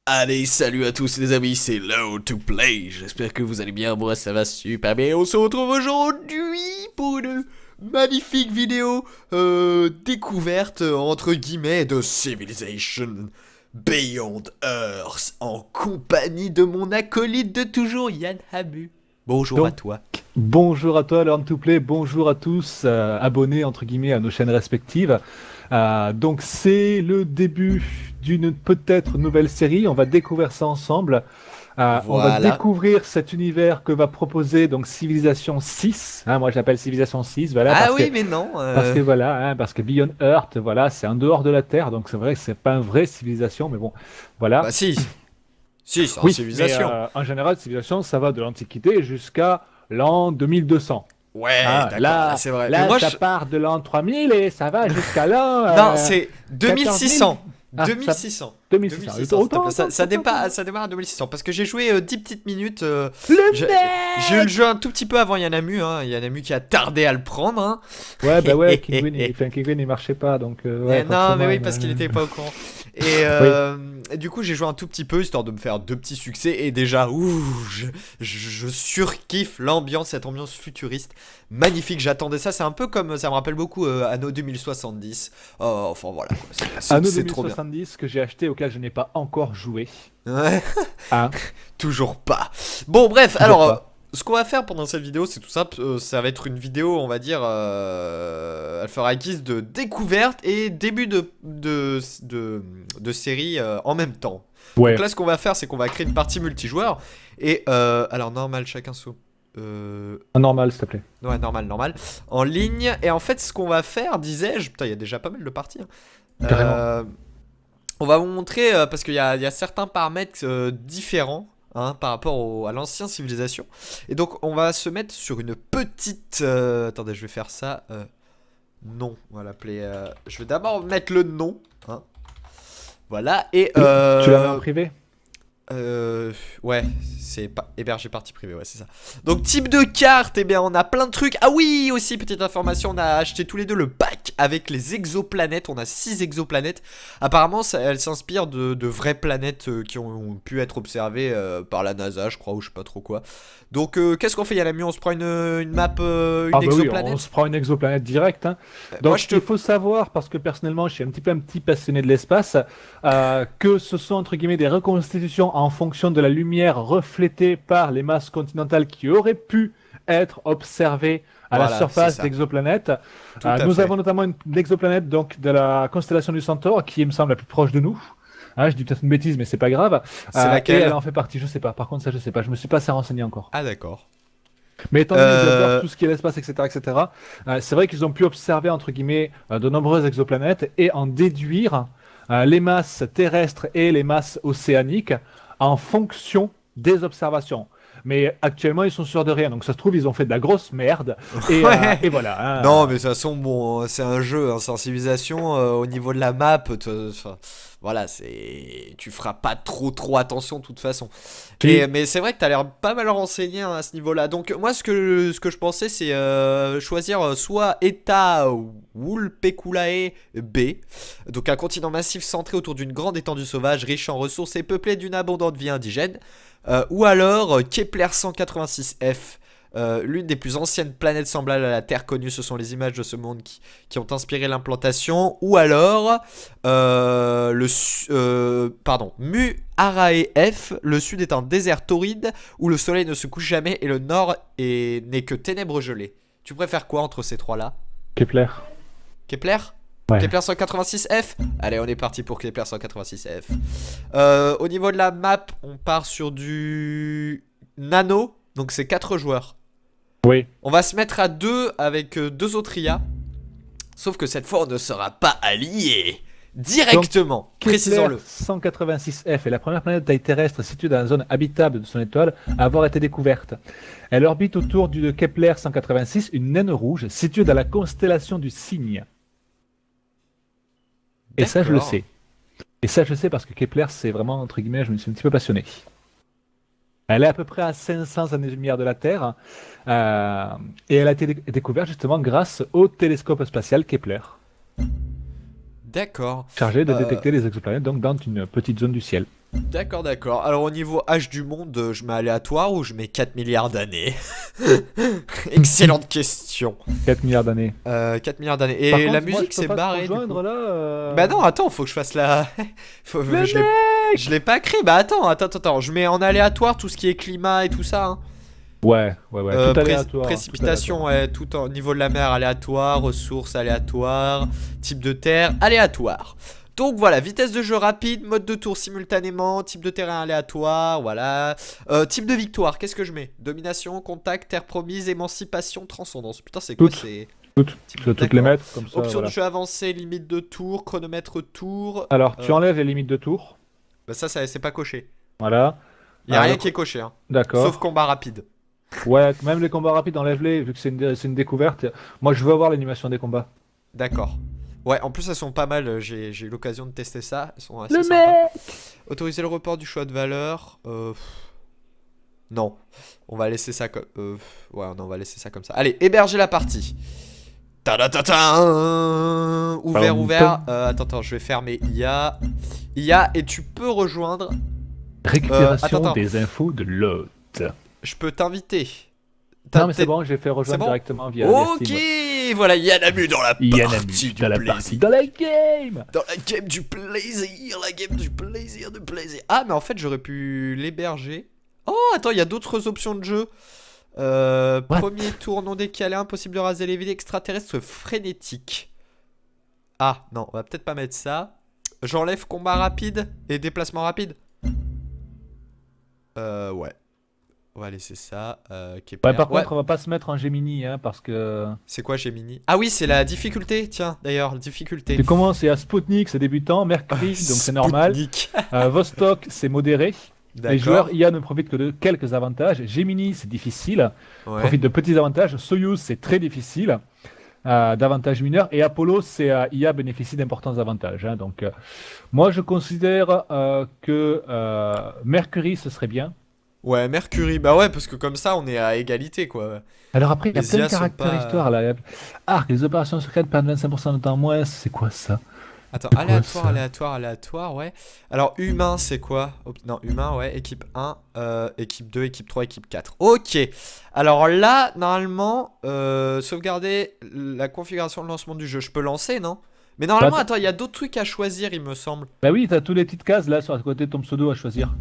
Allez, salut à tous les amis, c'est Low to Play. J'espère que vous allez bien, moi ça va super bien. On se retrouve aujourd'hui pour une magnifique vidéo découverte entre guillemets de Civilization Beyond Earth en compagnie de mon acolyte de toujours, Yann Habu. Bonjour à toi. Bonjour à toi, Learn to Play, bonjour à tous, abonnés entre guillemets à nos chaînes respectives. Donc c'est le début d'une peut-être nouvelle série, on va découvrir ça ensemble. On va découvrir cet univers que va proposer donc Civilization 6, moi j'appelle Civilization 6, voilà. Ah oui, mais non. Parce que voilà, parce que Beyond Earth, voilà, c'est en dehors de la Terre, donc c'est vrai que c'est pas une vraie civilisation, mais bon, voilà. Bah si, c'est une Oui, civilisation. mais, en général, civilisation, ça va de l'Antiquité jusqu'à l'an 2200. Ouais, d'accord, là c'est vrai. Là, Moi, ça part de l'an 3000 et ça va jusqu'à l'an... non, c'est 2600. 2600. 2600. Ça démarre à 2600 parce que j'ai joué 10 petites minutes. J'ai eu le jeu un tout petit peu avant Yanamu, hein. Yanamu qui a tardé à le prendre. Hein. Ouais, bah ouais, Kinguin il marchait pas donc. Ouais, non, mais oui, parce qu'il était pas au courant. Et, et du coup, j'ai joué un tout petit peu histoire de me faire 2 petits succès. Et déjà, je surkiffe l'ambiance, cette ambiance futuriste magnifique. J'attendais ça. C'est un peu comme ça me rappelle beaucoup Anno 2070. Enfin voilà. Anno c'est trop bien. 2070 que j'ai acheté auquel je n'ai pas encore joué. Ouais. Toujours pas. Bon, bref, alors. Ce qu'on va faire pendant cette vidéo, c'est tout simple, ça va être une vidéo, on va dire, elle fera guise de découverte et début de série en même temps. Ouais. Donc là, ce qu'on va faire, c'est qu'on va créer une partie multijoueur. Et, alors, normal, chacun sous... Normal, s'il te plaît. Ouais, normal. En ligne. Et en fait, ce qu'on va faire, disais-je... Putain, il y a déjà pas mal de parties. Hein. On va vous montrer, parce qu'il y a certains paramètres différents. Hein, par rapport à l'ancienne civilisation. Et donc on va se mettre sur une petite... attendez, je vais faire ça. Non, on va l'appeler... je vais d'abord mettre le nom. Hein. Voilà, et... Tu l'as mis en privé? Ouais, c'est hébergé partie privée, ouais, c'est ça. Donc type de carte, eh bien on a plein de trucs. Ah oui, aussi petite information, on a acheté tous les deux le pack avec les exoplanètes. On a 6 exoplanètes. Apparemment, elles s'inspirent de vraies planètes qui ont pu être observées par la NASA, je crois, ou je sais pas trop quoi. Donc qu'est-ce qu'on fait, Yanamu? On se prend une map, une exoplanète? Oui, on se prend une exoplanète directe. Hein. Donc il faut savoir, parce que personnellement je suis un petit passionné de l'espace, que ce sont entre guillemets des reconstitutions en fonction de la lumière reflétée par les masses continentales qui auraient pu être observées à la surface d'exoplanètes. Nous avons notamment une exoplanète donc, de la constellation du Centaure qui me semble la plus proche de nous. Je dis peut-être une bêtise, mais c'est pas grave. C'est laquelle? Et elle en fait partie, je sais pas. Par contre, ça, je sais pas. Je me suis pas assez renseigné encore. Ah, d'accord. Mais étant donné que j'adore tout ce qui est l'espace, etc., c'est vrai qu'ils ont pu observer, entre guillemets, de nombreuses exoplanètes et en déduire les masses terrestres et les masses océaniques en fonction des observations. Mais actuellement, ils sont sûrs de rien. Donc, ça se trouve, ils ont fait de la grosse merde. Et, et voilà. Non, mais de toute façon, bon, c'est un jeu, hein, c'est en civilisation. Au niveau de la map, voilà, tu feras pas trop attention de toute façon. Mais c'est vrai que t'as l'air pas mal renseigné hein, à ce niveau-là. Donc, moi, ce que je pensais, c'est choisir soit Eta Wulpeculae B, donc un continent massif centré autour d'une grande étendue sauvage, riche en ressources et peuplé d'une abondante vie indigène. Ou alors Kepler 186f, l'une des plus anciennes planètes semblables à la Terre connues. Ce sont les images de ce monde qui ont inspiré l'implantation. Ou alors Mu Arae F, le sud est un désert torride où le soleil ne se couche jamais et le nord n'est que ténèbres gelées. Tu préfères quoi entre ces trois-là? Kepler. Kepler? Ouais. Kepler 186f. Allez, on est parti pour Kepler 186f. Au niveau de la map, on part sur du nano. Donc c'est 4 joueurs. Oui. On va se mettre à 2 avec 2 autres IA. Sauf que cette fois, on ne sera pas alliés. Directement. Précisons-le. 186f est la première planète de taille terrestre située dans la zone habitable de son étoile à avoir été découverte. Elle orbite autour du Kepler 186, une naine rouge située dans la constellation du Cygne. Et ça, je le sais. Et ça, je sais parce que Kepler, c'est vraiment, entre guillemets, je me suis un petit peu passionné. Elle est à peu près à 500 années-lumière de la Terre. Et elle a été découverte justement grâce au télescope spatial Kepler. D'accord. Chargé de détecter les exoplanètes, donc dans une petite zone du ciel. D'accord, d'accord. Alors au niveau âge du monde, je mets aléatoire ou je mets 4 milliards d'années? Excellente question. 4 milliards d'années. 4 milliards d'années. Et Par contre, la moi, musique je peux c'est pas te barré. rejoindre, là, Bah non, attends, faut que je fasse la. Je l'ai pas créé. Bah attends. Je mets en aléatoire tout ce qui est climat et tout ça. Hein. Ouais, tout aléatoire. Précipitation, ouais, tout au niveau de la mer aléatoire, ressources aléatoires, type de terre aléatoire. Donc voilà, vitesse de jeu rapide, mode de tour simultanément, type de terrain aléatoire, voilà. Type de victoire, qu'est-ce que je mets? Domination, contact, terre promise, émancipation, transcendance. Putain, c'est quoi? C'est Tu dois toutes les mettre comme ça. Option Voilà. de jeu avancée, limite de tour, chronomètre tour. Alors, tu enlèves les limites de tour. Bah ça c'est pas coché. Voilà. Il y a rien qui est coché, hein. D'accord. Sauf combat rapide. Ouais, même les combats rapides, enlève-les, vu que c'est une découverte. Moi, je veux avoir l'animation des combats. D'accord. Ouais, en plus elles sont pas mal, j'ai eu l'occasion de tester ça, elles sont assez Le sympas. mec. Autoriser le report du choix de valeur. Non, on va laisser ça comme. Ouais, non, on va laisser ça comme ça. Allez, héberger la partie. Ta-da-ta-ta. Ouvert. Attends, je vais fermer IA. IA, et tu peux rejoindre. Récupération des infos de l'hôte. Je peux t'inviter. Non, mais c'est bon, j'ai fait rejoindre directement via Ok, voilà, Yanamu dans la partie dans la game. Dans la game du plaisir, de plaisir. Ah, mais en fait, j'aurais pu l'héberger. Oh, attends, il y a d'autres options de jeu. Premier tour non décalé, impossible de raser les villes extraterrestres frénétiques. Ah, non, on va peut-être pas mettre ça. J'enlève combat rapide et déplacement rapide. Ouais. On va laisser ça. Par contre, on va pas se mettre en Gemini, hein, parce que. C'est quoi Gemini? Ah oui, c'est la difficulté. Tiens, d'ailleurs, difficulté. Tu commences, c'est à Sputnik, c'est débutant. Mercury, donc c'est normal. Vostok, c'est modéré. Les joueurs IA ne profitent que de quelques avantages. Gemini, c'est difficile. Profite de petits avantages. Soyuz, c'est très difficile. D'avantages mineurs. Et Apollo, c'est IA bénéficie d'importants avantages. Hein, donc, moi, je considère que Mercury, ce serait bien. Ouais, Mercury, bah ouais, parce que comme ça, on est à égalité, quoi. Alors après, il y a plein de caractères histoire, là. Arc, les opérations secrètes perdent 25% de temps moins, c'est quoi ça? Attends, aléatoire, ouais. Alors, humain, c'est quoi? Non, humain, ouais, équipe 1, équipe 2, équipe 3, équipe 4. Ok. Alors là, normalement, sauvegarder la configuration de lancement du jeu. Je peux lancer, non? Mais normalement, attends, il y a d'autres trucs à choisir, il me semble. Bah oui, t'as toutes les petites cases, là, sur le côté de ton pseudo à choisir.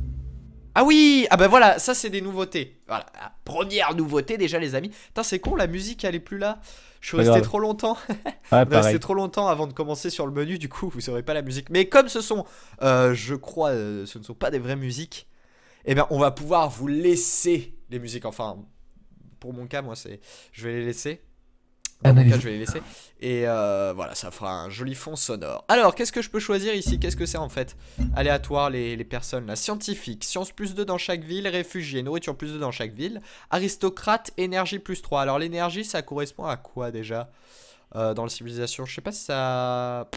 Ah oui, ah bah voilà, ça c'est des nouveautés. Voilà, la première nouveauté déjà les amis. Putain c'est con, la musique elle est plus là. Je suis resté trop longtemps. Ouais, resté trop longtemps avant de commencer sur le menu, du coup vous saurez pas la musique. Mais comme ce sont, je crois, ce ne sont pas des vraies musiques, eh bien on va pouvoir vous laisser les musiques. Enfin, pour mon cas, moi c'est, je vais les laisser. Dans mon cas, je vais les laisser. Et voilà, ça fera un joli fond sonore. Alors, qu'est-ce que je peux choisir ici? Qu'est-ce que c'est en fait? Aléatoire, les personnes là. Scientifique, science +2 dans chaque ville. Réfugié, nourriture +2 dans chaque ville. Aristocrate, énergie +3. Alors, l'énergie, ça correspond à quoi déjà? Dans la civilisation, je sais pas si ça...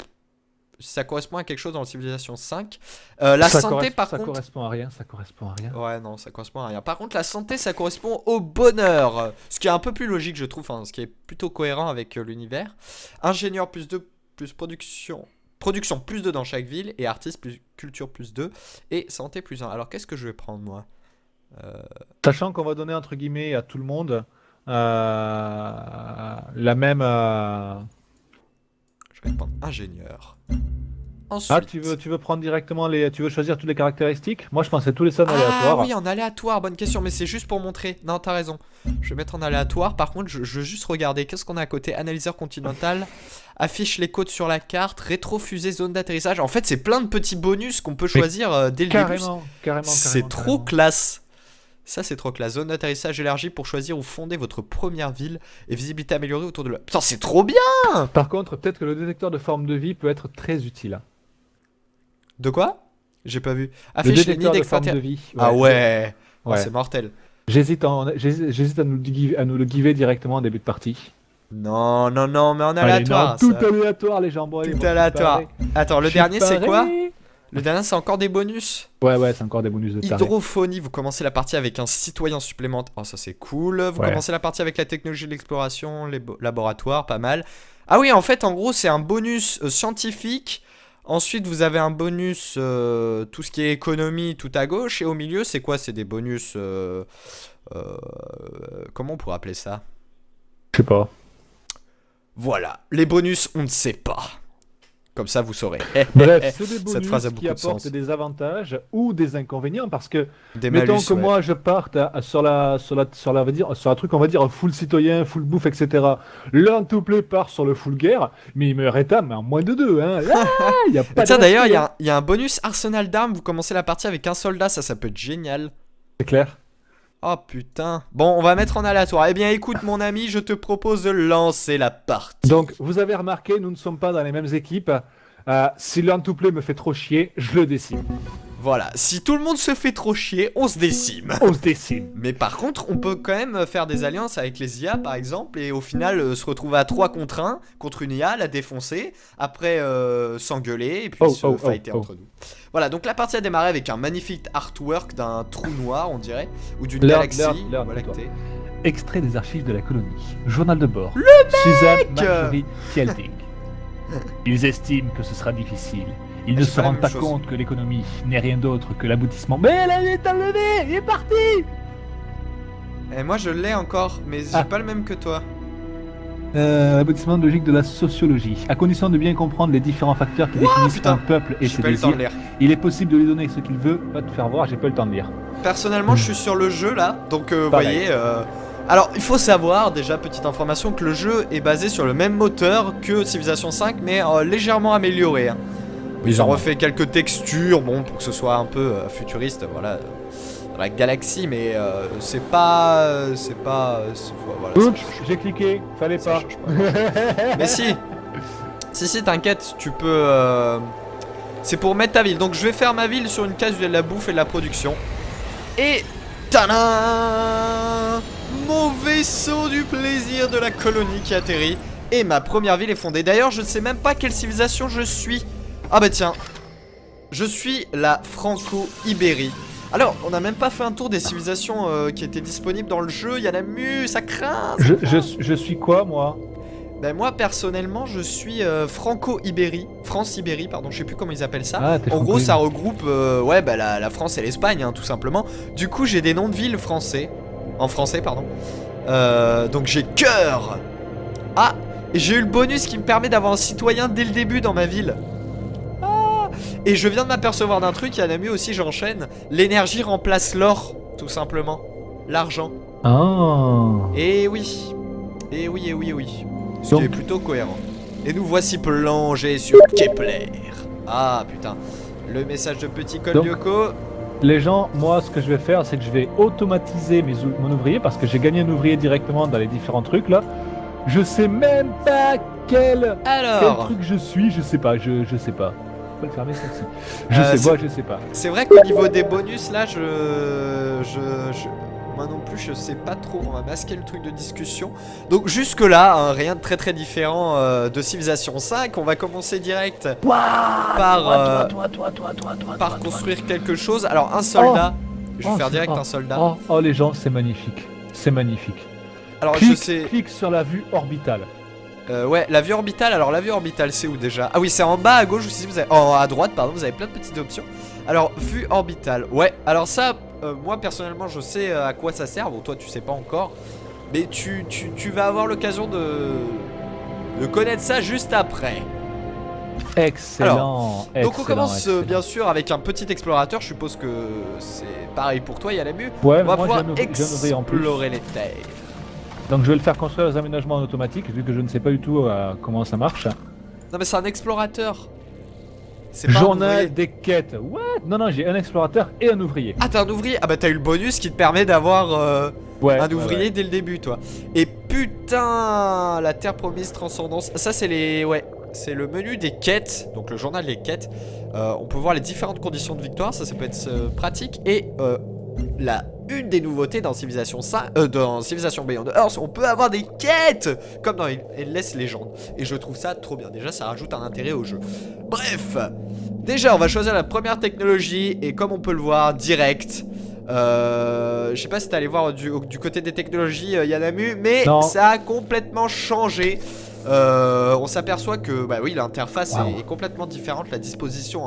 Ça correspond à quelque chose dans la civilisation 5. La santé, par contre... Ça correspond à rien, ça correspond à rien. Ouais, non, ça correspond à rien. Par contre, la santé, ça correspond au bonheur. Ce qui est un peu plus logique, je trouve. Hein, ce qui est plutôt cohérent avec l'univers. Ingénieur +2, plus production. Production +2 dans chaque ville. Et artiste plus culture +2. Et santé +1. Alors, qu'est-ce que je vais prendre, moi? Sachant qu'on va donner, entre guillemets, à tout le monde la même... Je vais prendre ingénieur. Ensuite... Ah, tu veux prendre directement les... Tu veux choisir toutes les caractéristiques? Moi, je pensais tous les sons aléatoires. Ah oui, en aléatoire, bonne question, mais c'est juste pour montrer. Non, t'as raison. Je vais mettre en aléatoire. Par contre, je veux juste regarder. Qu'est-ce qu'on a à côté? Analyseur continental. Affiche les côtes sur la carte. Rétrofusée, zone d'atterrissage. En fait, c'est plein de petits bonus qu'on peut choisir dès le début. Carrément. C'est trop classe. Ça, c'est trop classe. Zone d'atterrissage élargie pour choisir ou fonder votre première ville et visibilité améliorée autour de la... Putain, c'est trop bien! Par contre, peut-être que le détecteur de forme de vie peut être très utile. De quoi? J'ai pas vu. Affiche les nids d'extraterrestres. Ah ouais, oh, c'est mortel. J'hésite à nous le giver directement en début de partie. Non, mais en aléatoire. Tout aléatoire, les jambons. Tout aléatoire. Attends, le dernier, c'est quoi? Le dernier, c'est encore des bonus. Ouais, c'est encore des bonus de taré. Hydrophonie, vous commencez la partie avec un citoyen supplémentaire. Oh, ça c'est cool. Vous commencez la partie avec la technologie de l'exploration, les laboratoires, pas mal. Ah oui, en fait, en gros, c'est un bonus scientifique. Ensuite, vous avez un bonus tout ce qui est économie tout à gauche. Et au milieu, c'est quoi? C'est des bonus... comment on pourrait appeler ça? Je sais pas. Voilà, les bonus, on ne sait pas. Comme ça, vous saurez. Bref, c'est des bonus Cette phrase a qui beaucoup de apportent sens. des avantages ou des inconvénients parce que, Des mettons malus, que ouais. moi je parte sur un truc, on va dire, full citoyen, full bouffe, etc. L'un tout play part sur le full guerre, mais il me rétame en moins de 2. Hein. Là, y a pas Tiens, de d'ailleurs, respect, il y a un bonus arsenal d'armes. Vous commencez la partie avec un soldat, ça peut être génial. c'est clair. Oh putain. Bon, on va mettre en aléatoire. Eh bien, écoute, mon ami, je te propose de lancer la partie. Donc, vous avez remarqué, nous ne sommes pas dans les mêmes équipes. Si l'un tout play me fait trop chier, je le décime. Voilà, si tout le monde se fait trop chier, on se décime. On se décime. Mais par contre, on peut quand même faire des alliances avec les IA par exemple, et au final se retrouver à 3 contre 1 contre une IA, la défoncer, après s'engueuler et puis fighter entre nous. Voilà, donc la partie a démarré avec un magnifique artwork d'un trou noir, on dirait, ou d'une galaxie. Voilà que t'es. Extrait des archives de la colonie. Journal de bord. Le Suzanne Marjorie Fielding. Ils estiment que ce sera difficile. Ils ne se rendent pas compte que l'économie n'est rien d'autre que l'aboutissement. Mais elle est enlevée, il est parti. Et moi je l'ai encore, mais j'ai pas le même que toi. L'aboutissement logique de la sociologie. À condition de bien comprendre les différents facteurs qui définissent un peuple et ses désirs, il est possible de lui donner ce qu'il veut. Va te faire voir, j'ai pas eu le temps de lire. Personnellement, je suis sur le jeu là, donc vous voyez. Alors, il faut savoir, déjà, petite information, que le jeu est basé sur le même moteur que Civilization 5, mais légèrement amélioré. Hein. Ils ont refait quelques textures, bon, pour que ce soit un peu futuriste, voilà, dans la galaxie, mais c'est pas... voilà, oups, j'ai cliqué, fallait pas. Mais si, t'inquiète, tu peux... c'est pour mettre ta ville, donc je vais faire ma ville sur une case où il y a de la bouffe et de la production. Et... Tadam! Mon vaisseau du plaisir de la colonie qui atterrit. Et ma première ville est fondée. D'ailleurs, je ne sais même pas quelle civilisation je suis. Ah bah tiens. Je suis la Franco-Ibérie. Alors, on n'a même pas fait un tour des civilisations qui étaient disponibles dans le jeu. Il y en a mu, ça craint. Je suis quoi, moi? Ben moi, personnellement, je suis Franco-Ibérie. France-Ibérie, pardon, je sais plus comment ils appellent ça. En gros, ça regroupe ouais, bah, la France et l'Espagne, hein, tout simplement. Du coup, j'ai des noms de villes français. En français, pardon. Donc j'ai cœur. Ah, et j'ai eu le bonus qui me permet d'avoir un citoyen dès le début dans ma ville. Ah, et je viens de m'apercevoir d'un truc, Yanamu aussi, j'enchaîne. L'énergie remplace l'or, tout simplement. L'argent. Ah. Et oui. Et oui, et oui, et oui. Ce qui est plutôt cohérent. Et nous voici plongés sur Kepler. Ah putain. Le message de petit Col Lyoko. Les gens, moi, ce que je vais faire, c'est que je vais automatiser mon ouvrier parce que j'ai gagné un ouvrier directement dans les différents trucs là. Je sais même pas quel truc je suis, je sais pas, je sais pas. On peut le fermer celle-ci. Je sais pas. C'est vrai qu'au niveau des bonus là, moi non plus je sais pas trop. On va masquer le truc de discussion. Donc jusque là, hein, rien de très très différent de Civilization 5. On va commencer direct par construire quelque chose. Alors un soldat, je vais faire direct un soldat. Oh les gens, c'est magnifique. C'est magnifique. Alors je sais. Clique sur la vue orbitale. Ouais, la vue orbitale. Alors la vue orbitale c'est où déjà? Ah oui, c'est en bas à gauche aussi, vous avez... à droite pardon, vous avez plein de petites options. Alors vue orbitale, ouais, alors ça moi personnellement je sais à quoi ça sert. Bon toi tu sais pas encore, mais tu vas avoir l'occasion de connaître ça juste après. Excellent. Alors, donc on commence bien sûr avec un petit explorateur. Je suppose que c'est pareil pour toi, Yanamu. Ouais, on va pouvoir explorer les terres. Donc je vais le faire construire les aménagements en automatique vu que je ne sais pas du tout comment ça marche. Non mais c'est un explorateur. C'est pas Journal des quêtes. What? Non, j'ai un explorateur et un ouvrier. Ah t'as un ouvrier? Ah bah t'as eu le bonus qui te permet d'avoir un ouvrier dès le début toi. Et putain, la terre promise transcendance. Ça c'est les... Ouais, c'est le menu des quêtes. Donc le journal des quêtes. On peut voir les différentes conditions de victoire. Ça peut être pratique. Et une des nouveautés dans Civilization 5, dans Civilization Beyond Earth, on peut avoir des quêtes comme dans Endless Legend. Et je trouve ça trop bien. Déjà, ça rajoute un intérêt au jeu. Bref, déjà, on va choisir la première technologie. Et comme on peut le voir, direct. Je sais pas si t'es allé voir du côté des technologies, Yanamu, mais ça a complètement changé. on s'aperçoit que bah oui, l'interface est complètement différente, la disposition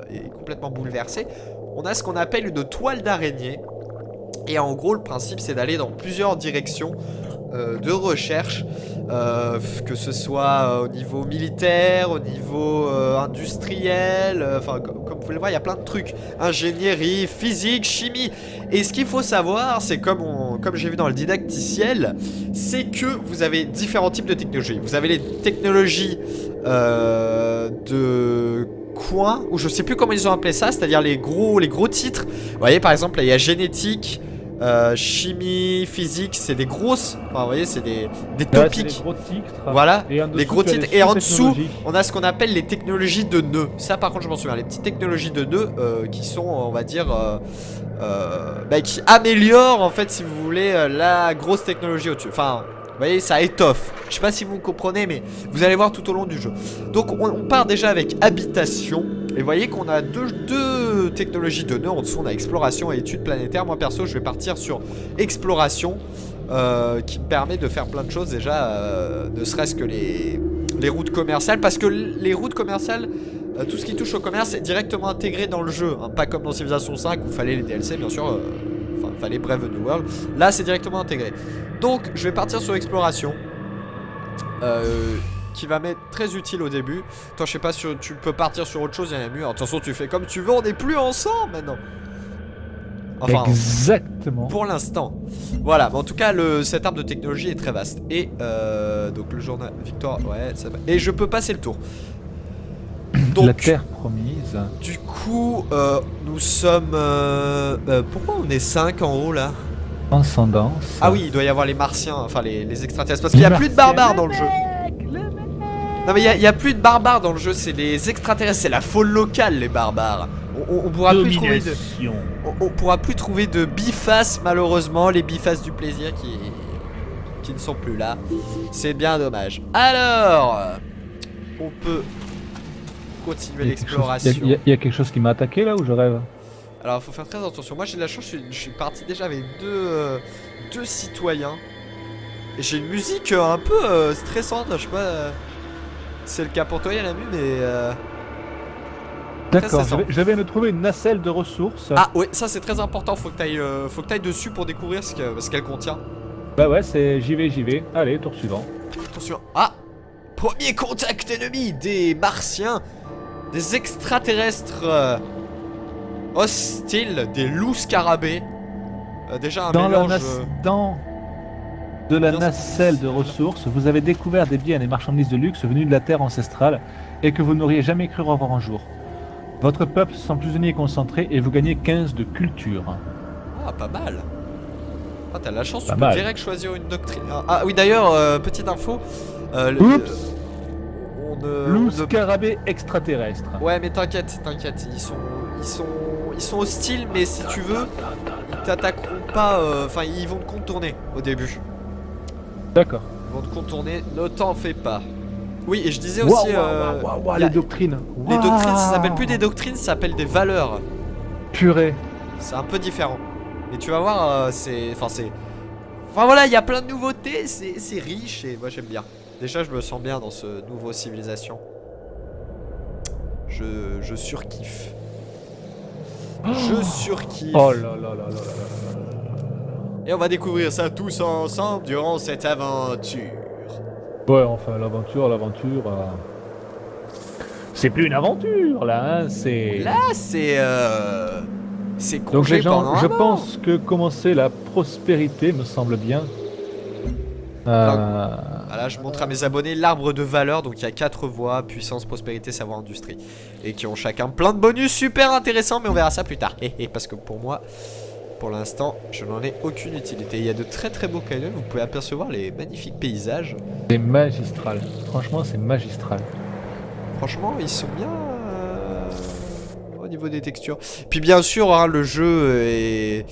est complètement bouleversée. On a ce qu'on appelle une toile d'araignée. Et en gros, le principe, c'est d'aller dans plusieurs directions de recherche, que ce soit au niveau militaire, au niveau industriel, enfin comme vous pouvez le voir, il y a plein de trucs, ingénierie, physique, chimie. Et ce qu'il faut savoir, c'est comme j'ai vu dans le didacticiel, c'est que vous avez différents types de technologies. Vous avez les technologies de coin, ou je sais plus comment ils ont appelé ça, c'est-à-dire les gros titres. Vous voyez, par exemple, là, il y a génétique, chimie, physique, c'est des grosses, enfin, vous voyez, c'est des topics. Des gros titres. Voilà, des gros titres. Et en dessous, on a ce qu'on appelle les technologies de nœuds. Ça, par contre, je m'en souviens. Les petites technologies de nœuds qui sont, on va dire, bah, qui améliorent, en fait, si vous voulez, la grosse technologie au-dessus. Enfin, vous voyez, ça étoffe. Je sais pas si vous comprenez, mais vous allez voir tout au long du jeu. Donc, on part déjà avec habitation. Et vous voyez qu'on a deux technologies de nœuds. En dessous, on a exploration et études planétaires. Moi, perso, je vais partir sur exploration, qui me permet de faire plein de choses. Déjà, ne serait-ce que les routes commerciales. Parce que les routes commerciales, tout ce qui touche au commerce est directement intégré dans le jeu, hein. Pas comme dans Civilization 5 où il fallait les DLC, bien sûr. Enfin, fallait Brave New World. Là, c'est directement intégré. Donc, je vais partir sur exploration. Qui va m'être très utile au début. Toi, je sais pas si tu peux partir sur autre chose, il y en a mieux. Attention, tu fais comme tu veux, on n'est plus ensemble maintenant. Enfin, exactement. Pour l'instant. Voilà, mais en tout cas, cet arbre de technologie est très vaste. Et donc le journal Victor, ouais, ça va. Et je peux passer le tour. Donc, la terre promise. Du coup, nous sommes... pourquoi on est 5 en haut là? Transcendance. Ah oui, il doit y avoir les martiens, enfin les extraterrestres. Parce qu'il n'y a plus de barbares dans le jeu. Non mais il y a plus de barbares dans le jeu, c'est les extraterrestres, c'est la faune locale les barbares. On pourra plus trouver de... On pourra plus trouver de bifaces malheureusement, les bifaces du plaisir qui ne sont plus là. C'est bien dommage. Alors, on peut continuer l'exploration. Il y a quelque chose qui m'a attaqué là ou je rêve? Alors faut faire très attention. Moi j'ai de la chance, je suis parti déjà avec deux citoyens. Et j'ai une musique un peu stressante, je sais pas. C'est le cas pour toi, Yanamu, mais d'accord, je viens de trouver une nacelle de ressources. Ah ouais, ça c'est très important, faut que t'ailles dessus pour découvrir ce qu'elle contient. Bah ouais, j'y vais. Allez, tour suivant. Attention. Ah, premier contact ennemi des martiens, des extraterrestres hostiles, des loups scarabées. Déjà un mélange... Dans la nacelle de ressources, vous avez découvert des biens et marchandises de luxe venus de la terre ancestrale et que vous n'auriez jamais cru revoir un jour. Votre peuple se sent plus uni et concentré et vous gagnez 15 de culture. Ah, pas mal. Ah, t'as la chance, tu peux direct choisir une doctrine. Ah oui, d'ailleurs, petite info. Oups. Loup scarabée extraterrestre. Ouais, mais t'inquiète, ils sont hostiles, mais si tu veux, ils t'attaqueront pas. Enfin, ils vont te contourner au début. D'accord. Ils vont te contourner, ne t'en fais pas. Oui, et je disais aussi... les doctrines. Les doctrines, ça s'appelle plus des doctrines, ça s'appelle des valeurs. Purée. C'est un peu différent. Et tu vas voir, Enfin voilà, il y a plein de nouveautés, c'est riche et moi j'aime bien. Déjà, je me sens bien dans ce nouveau civilisation. Je surkiffe. Je surkiffe. Oh là là là là là. Et on va découvrir ça tous ensemble durant cette aventure. Ouais, enfin, l'aventure... C'est plus une aventure, là, hein, c'est... Là, c'est congé. Donc les gens, pendant je pense que commencer la prospérité me semble bien. Voilà, je montre à mes abonnés l'arbre de valeur. Donc il y a 4 voies, puissance, prospérité, savoir, industrie. Et qui ont chacun plein de bonus super intéressants. Mais on verra ça plus tard. Parce que pour moi... Pour l'instant, je n'en ai aucune utilité. Il y a de très très beaux canyons, vous pouvez apercevoir les magnifiques paysages. C'est magistral, franchement c'est magistral. Franchement, ils sont bien au niveau des textures. Puis bien sûr, hein, le jeu est...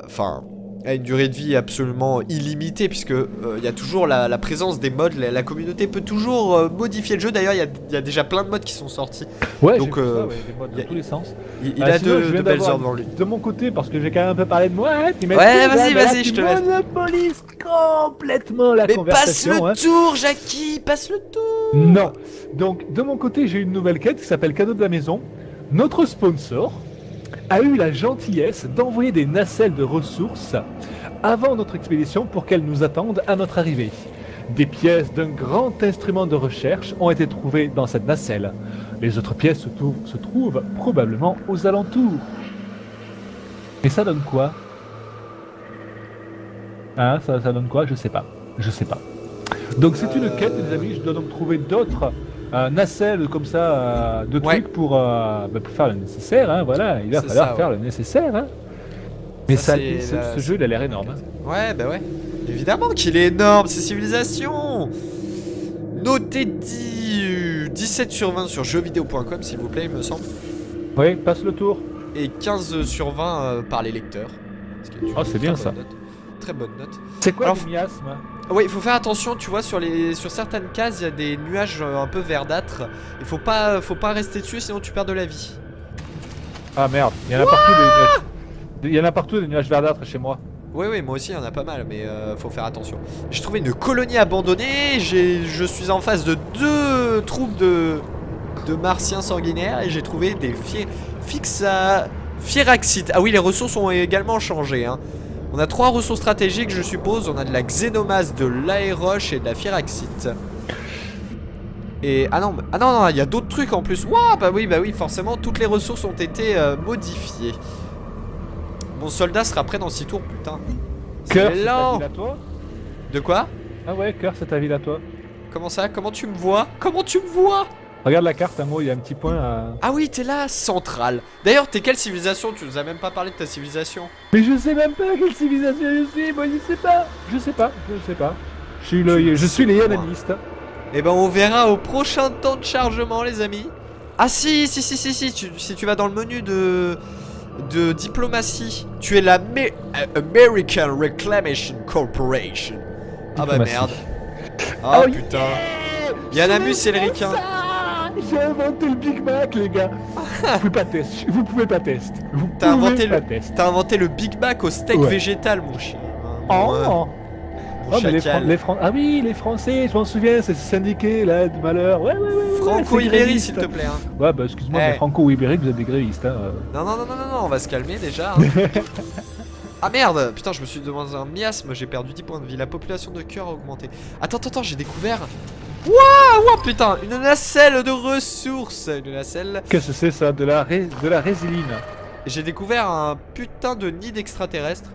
Enfin, a une durée de vie absolument illimitée, puisque il y a toujours la présence des mods. La communauté peut toujours modifier le jeu. D'ailleurs, il y a déjà plein de mods qui sont sortis. Ouais, donc des mods dans tous les sens. Il a de belles heures devant lui. De mon côté, parce que j'ai quand même un peu parlé de moi, hein, ouais, vas-y, je te laisse. Monopolise complètement la conversation. Mais passe le tour, Jackie, passe le tour. Non. Donc, de mon côté, j'ai une nouvelle quête qui s'appelle Cadeau de la maison. Notre sponsor a eu la gentillesse d'envoyer des nacelles de ressources avant notre expédition pour qu'elles nous attendent à notre arrivée. Des pièces d'un grand instrument de recherche ont été trouvées dans cette nacelle. Les autres pièces se trouvent probablement aux alentours. Et ça donne quoi? Hein, ça donne quoi? Je sais pas. Donc c'est une quête, les amis. Je dois donc trouver d'autres nacelles comme ça de trucs pour faire le nécessaire, hein, voilà, il va falloir faire le nécessaire, hein. Mais ce jeu il a l'air énorme, hein. Ouais, bah ouais, évidemment qu'il est énorme, c'est Civilisation. Notez 17 sur 20 sur jeuxvideo.com s'il vous plaît, il me semble. Oui, passe le tour. Et 15 sur 20 par les lecteurs. Oh, c'est bien ça. Très bonne note. C'est quoi le miasme? Oui, il faut faire attention, tu vois, sur certaines cases, il y a des nuages un peu verdâtres. Il faut pas rester dessus, sinon tu perds de la vie. Ah merde, il y en a partout des nuages. Il y en a partout des nuages verdâtres chez moi. Oui, moi aussi, il y en a pas mal, mais faut faire attention. J'ai trouvé une colonie abandonnée, je suis en face de 2 troupes de martiens sanguinaires et j'ai trouvé des Fieraxites. Ah oui, les ressources ont également changé, hein. On a 3 ressources stratégiques, je suppose. On a de la xénomasse, de l'aéroche et de la fieraxite. Et ah non, il y a d'autres trucs en plus. Waouh, bah oui, forcément, toutes les ressources ont été modifiées. Mon soldat sera prêt dans 6 tours, putain. Cœur, c'est ta ville à toi? De quoi? Ah ouais, Cœur, c'est ta ville à toi. Comment ça? Comment tu me vois? Comment tu me vois? Regarde la carte, il y a un petit point à... Ah oui, t'es là, centrale. D'ailleurs, t'es quelle civilisation? Tu nous as même pas parlé de ta civilisation. Mais je sais même pas quelle civilisation je suis, moi je sais pas. Je suis les yanamistes. Eh ben on verra au prochain temps de chargement, les amis. Ah si, si tu vas dans le menu de diplomatie, tu es la American Reclamation Corporation. Ah bah merde. Ah oh putain. Yanamus c'est le ricain. J'ai inventé le Big Mac, les gars. Vous pouvez pas tester. T'as inventé le Big Mac au steak végétal, mon chien. Oh, mais les Français, je m'en souviens, c'est syndiqué là du malheur. Ouais. Franco-ibérique, s'il te plaît. Hein. Ouais, bah excuse-moi, mais franco-ibérique, vous êtes des grévistes. Hein. Non, on va se calmer déjà. Hein. Ah merde, putain, je me suis demandé un miasme, j'ai perdu 10 points de vie. La population de cœur a augmenté. Attends, j'ai découvert. Waouh, putain, une nacelle de ressources. Une nacelle. Qu'est-ce que c'est ça? De la résiline. J'ai découvert un putain de nid d'extraterrestres.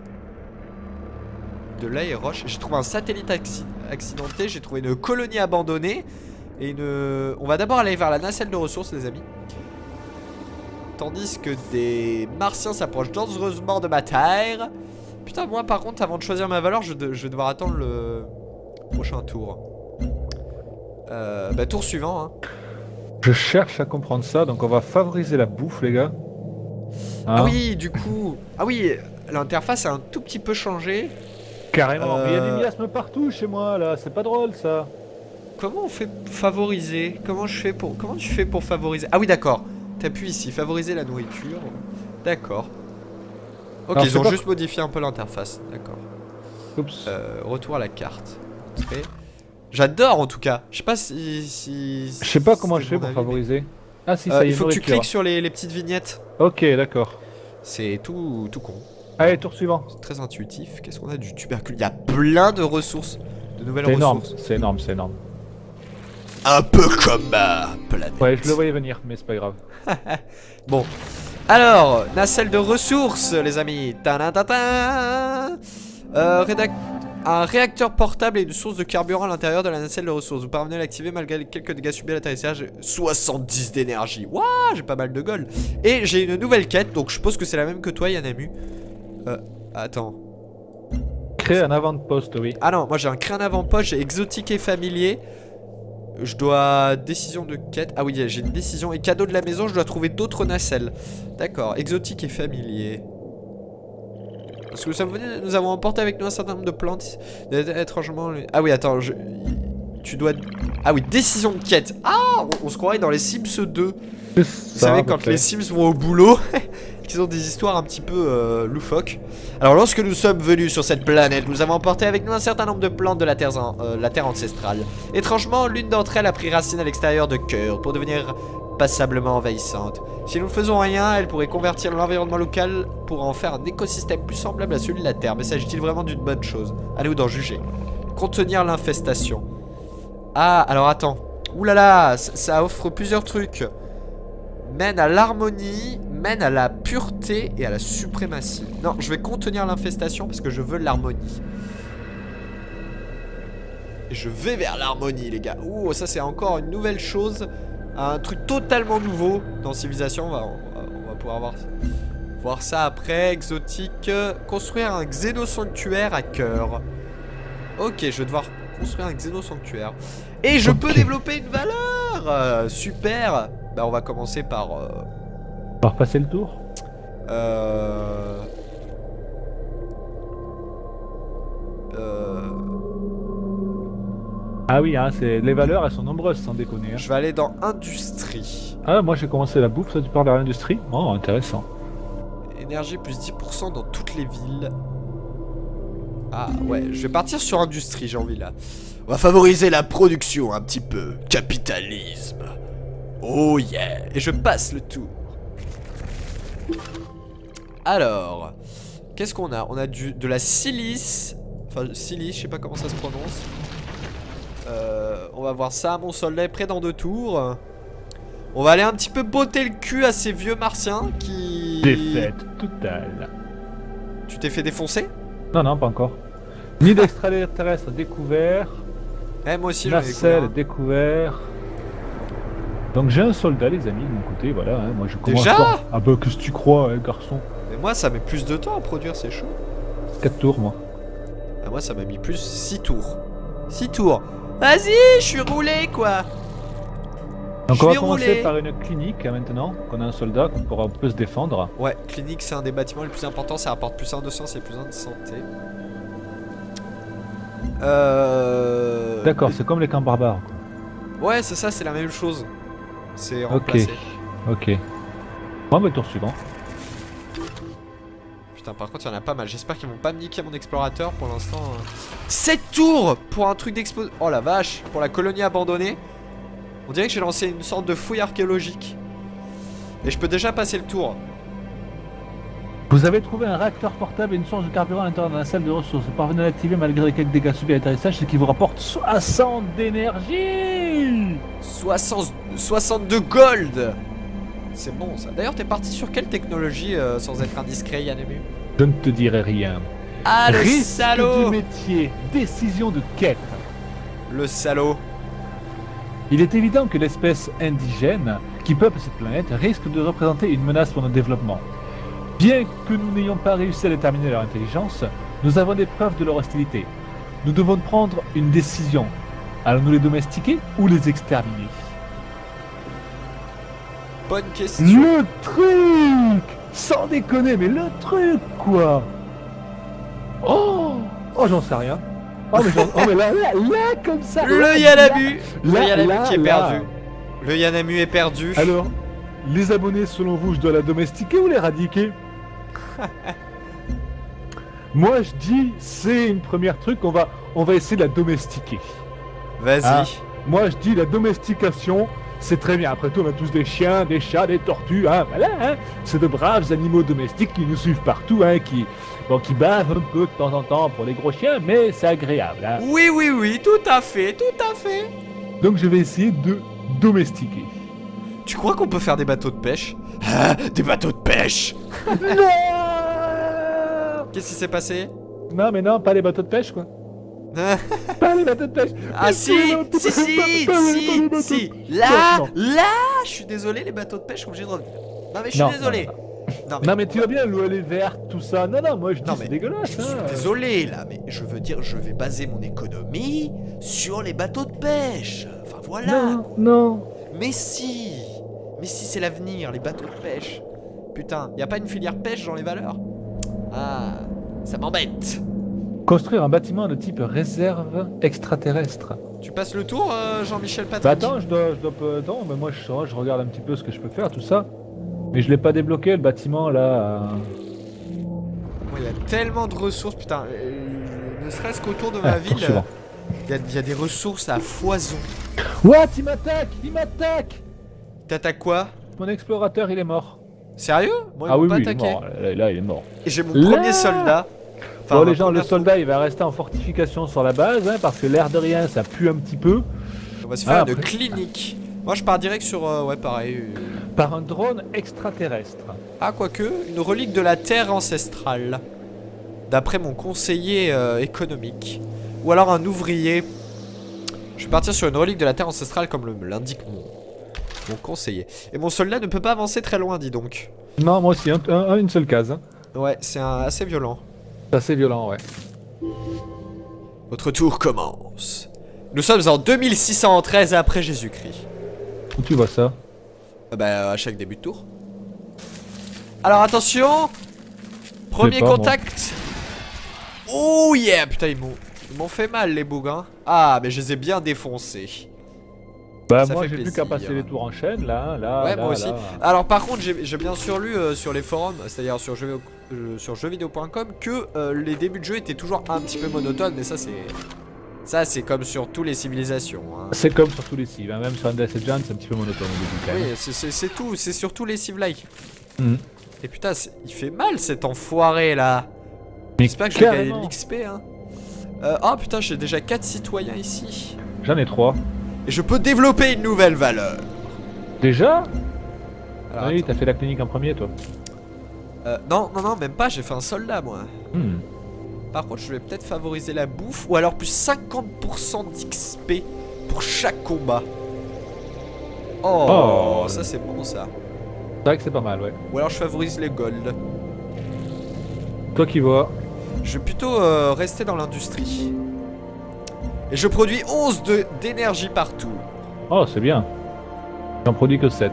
De l'aéroche. J'ai trouvé un satellite accidenté. J'ai trouvé une colonie abandonnée. Et une... On va d'abord aller vers la nacelle de ressources, les amis. Tandis que des martiens s'approchent dangereusement de ma terre. Putain, moi par contre, avant de choisir ma valeur, je vais devoir attendre le prochain tour. Tour suivant, hein. Je cherche à comprendre ça, donc on va favoriser la bouffe, les gars. Hein? Ah oui, du coup... Ah oui, l'interface a un tout petit peu changé. Carrément, mais il y a des miasmes partout chez moi, là, c'est pas drôle, ça. Comment on fait favoriser? Comment tu fais pour favoriser? Ah oui, d'accord. T'appuies ici, favoriser la nourriture. D'accord. Ok, alors, ils ont juste modifié un peu l'interface, d'accord. Oups. Retour à la carte. J'adore en tout cas. Je sais pas si je sais pas comment je fais pour favoriser. Ah si, ça y est. Il faut que tu cliques sur les petites vignettes. Ok, d'accord. C'est tout con. Allez, tour suivant. C'est très intuitif. Qu'est-ce qu'on a? Du tubercule. Il y a plein de ressources. De nouvelles ressources. C'est énorme, c'est énorme. Un peu comme ma planète. Ouais, je le voyais venir, mais c'est pas grave. Bon. Alors, nacelle de ressources, les amis. Un réacteur portable et une source de carburant à l'intérieur de la nacelle de ressources. Vous parvenez à l'activer malgré quelques dégâts subis à l'atterrissage. 70 d'énergie. Waouh, j'ai pas mal de gold. Et j'ai une nouvelle quête, donc je suppose que c'est la même que toi, Yanamu. Attends. Créer un avant-poste, oui. Ah non, moi j'ai un créer un avant-poste, j'ai exotique et familier. Je dois... Décision de quête. Ah oui, j'ai une décision. Et cadeau de la maison, je dois trouver d'autres nacelles. D'accord, exotique et familier. Parce que nous avons emporté avec nous un certain nombre de plantes. Étrangement... Ah oui, attends, tu dois... Ah oui, décision de quête. Ah, on se croirait dans les Sims 2. Vous savez, quand les Sims vont au boulot, qu'ils ont des histoires un petit peu loufoques. Alors, lorsque nous sommes venus sur cette planète, nous avons emporté avec nous un certain nombre de plantes de la terre ancestrale. Étrangement, l'une d'entre elles a pris racine à l'extérieur de cœur pour devenir passablement envahissante. Si nous ne faisons rien, elle pourrait convertir l'environnement local pour en faire un écosystème plus semblable à celui de la Terre. Mais s'agit-il vraiment d'une bonne chose? À nous d'en juger. Contenir l'infestation. Ah, alors attends. Ouh là là, ça offre plusieurs trucs. Mène à l'harmonie, mène à la pureté et à la suprématie. Non, je vais contenir l'infestation parce que je veux l'harmonie. Et je vais vers l'harmonie, les gars. Ouh, ça c'est encore une nouvelle chose. Un truc totalement nouveau dans Civilisation. On va pouvoir voir ça après. Exotique. Construire un xénosanctuaire à cœur. Ok, je vais devoir construire un xénosanctuaire. Et je peux développer une valeur. Super. Bah on va commencer par... On va repasser le tour. Ah oui, hein, les valeurs, elles sont nombreuses, sans déconner. Hein. Je vais aller dans Industrie. Ah, moi j'ai commencé la bouffe, toi tu pars vers l'industrie. Oh, intéressant. Énergie plus 10% dans toutes les villes. Ah ouais, je vais partir sur Industrie, j'ai envie là. On va favoriser la production un petit peu. Capitalisme. Oh yeah. Et je passe le tour. Alors, qu'est-ce qu'on a? On a de la silice. Enfin, silice, je sais pas comment ça se prononce. On va voir ça. Mon soldat est près dans 2 tours. On va aller un petit peu botter le cul à ces vieux martiens qui... Défaite totale. Tu t'es fait défoncer? Non, non, pas encore. Nid d'extraterrestre découvert. Eh, moi aussi, j'en ai Nacelle découvert. Donc j'ai un soldat, les amis, de mon côté, voilà. Hein, moi je commence. Déjà? Ah bah, qu'est-ce que tu crois, hein, garçon? Mais moi, ça met plus de temps à produire, c'est chaud. 4 tours, moi. Ah, moi, ça m'a mis plus 6 tours. 6 tours. Vas-y, je suis roulé, quoi. Donc on va commencer par une clinique, hein, maintenant, qu'on a un soldat, qu'on pourra un peu se défendre. Ouais, clinique, c'est un des bâtiments les plus importants, ça apporte plus 1 de science et plus 1 de santé. D'accord, c'est comme les camps barbares. Quoi. Ouais, c'est ça, c'est la même chose. C'est remplacé. Ok. Moi, bah, tour suivant. Putain, par contre, il y en a pas mal. J'espère qu'ils vont pas me niquer mon explorateur pour l'instant. 7 tours pour un truc d'expo... Oh la vache, pour la colonie abandonnée. On dirait que j'ai lancé une sorte de fouille archéologique. Et je peux déjà passer le tour. Vous avez trouvé un réacteur portable et une source de carburant à l'intérieur de la salle de ressources. Vous parvenez à l'activer malgré quelques dégâts subis à l'atterrissage, ce qui vous rapporte 60 d'énergie. 62 gold. C'est bon ça. D'ailleurs, t'es parti sur quelle technologie sans être indiscret, Yanemu? Je ne te dirai rien. Ah, le Risque salaud. du métier, décision de quête. Le salaud. Il est évident que l'espèce indigène qui peuple cette planète risque de représenter une menace pour notre développement. Bien que nous n'ayons pas réussi à déterminer leur intelligence, nous avons des preuves de leur hostilité. Nous devons prendre une décision. Allons-nous les domestiquer ou les exterminer? Bonne question. Le truc! Sans déconner, mais le truc, quoi! Oh! Oh, j'en sais rien. Oh, mais là, comme ça! Le Yanamu! Le Yanamu là, qui est là. perdu. Le Yanamu est perdu. Alors, les abonnés, selon vous, je dois la domestiquer ou l'éradiquer? Moi, je dis, c'est une première truc, on va essayer de la domestiquer. Vas-y. Ah, moi, je dis, la domestication, c'est très bien. Après tout, on a tous des chiens, des chats, des tortues, hein, voilà, hein. C'est de braves animaux domestiques qui nous suivent partout, hein, qui bavent un peu de temps en temps pour les gros chiens, mais c'est agréable, hein. Oui, oui, oui, tout à fait, tout à fait. Donc, je vais essayer de domestiquer. Tu crois qu'on peut faire des bateaux de pêche? Ah, des bateaux de pêche. Non! Qu'est-ce qui s'est passé? Non, mais non, pas les bateaux de pêche, quoi. Pas les bateaux de pêche. Ah si, si. Là, je suis désolé, les bateaux de pêche sont obligés de revenir. Non mais je suis désolé. Non mais tu vois bien, l'eau elle est verte, tout ça. Non, moi je dis c'est dégueulasse. Je suis désolé là, mais je veux dire, je vais baser mon économie sur les bateaux de pêche. Enfin voilà. Non. Mais si c'est l'avenir, les bateaux de pêche. Putain, y a pas une filière pêche dans les valeurs? Ah. Ça m'embête. Construire un bâtiment de type réserve extraterrestre. Tu passes le tour, Jean-Michel Patrick? Bah attends, je dois pas... Attends, mais moi je regarde un petit peu ce que je peux faire, tout ça. Mais je l'ai pas débloqué, le bâtiment, là. Il y a tellement de ressources, putain. Ne serait-ce qu'autour de ma ville, il y a des ressources à foison. What? Il m'attaque! Il m'attaque! T'attaques quoi? Mon explorateur, il est mort. Sérieux? Moi, ah oui, pas il attaqué. est mort. Là, il est mort. Et j'ai mon premier soldat. Enfin, bon, les gens, le soldat, il va rester en fortification sur la base, hein, parce que l'air de rien, ça pue un petit peu. On va se faire une clinique. Moi, je pars direct sur, ouais, pareil. Par un drone extraterrestre. Ah, quoique, une relique de la Terre ancestrale. D'après mon conseiller économique. Ou alors un ouvrier. Je vais partir sur une relique de la Terre ancestrale comme l'indique mon conseiller. Et mon soldat ne peut pas avancer très loin, dis donc. Non, moi aussi, une seule case. Hein. Ouais, c'est assez violent. C'est assez violent, ouais. Notre tour commence. Nous sommes en 2613 après Jésus-Christ. Où tu vois ça? Bah, à chaque début de tour. Alors attention. Premier contact. Oh yeah. Putain, ils m'ont fait mal les bugs, hein. Ah, mais je les ai bien défoncés. Bah moi j'ai plus qu'à passer les tours en chaîne là, ouais, moi aussi. Alors par contre j'ai bien sûr lu sur les forums, c'est-à-dire sur jeuxvideo.com que les débuts de jeu étaient toujours un petit peu monotones, mais ça c'est comme sur toutes les civilisations, hein. C'est comme sur tous les civ, hein. Même sur Endless Legends c'est un petit peu monotone au début quand même. Oui, c'est tout, c'est sur tous les civ-like. Et putain, il fait mal cet enfoiré là. J'espère que je vais gagner de l'XP, hein. Oh putain, j'ai déjà 4 citoyens ici. J'en ai 3. Et je peux développer une nouvelle valeur. Déjà? Alors, oui, t'as fait la clinique en premier toi. Non, même pas, j'ai fait un soldat moi. Par contre, je vais peut-être favoriser la bouffe. Ou alors plus 50% d'XP pour chaque combat. Oh, ça c'est bon ça. C'est vrai que c'est pas mal, ouais. Ou alors je favorise les gold. Toi qui vois. Je vais plutôt rester dans l'industrie. Et je produis 11 d'énergie partout. Oh, c'est bien. J'en produis que 7.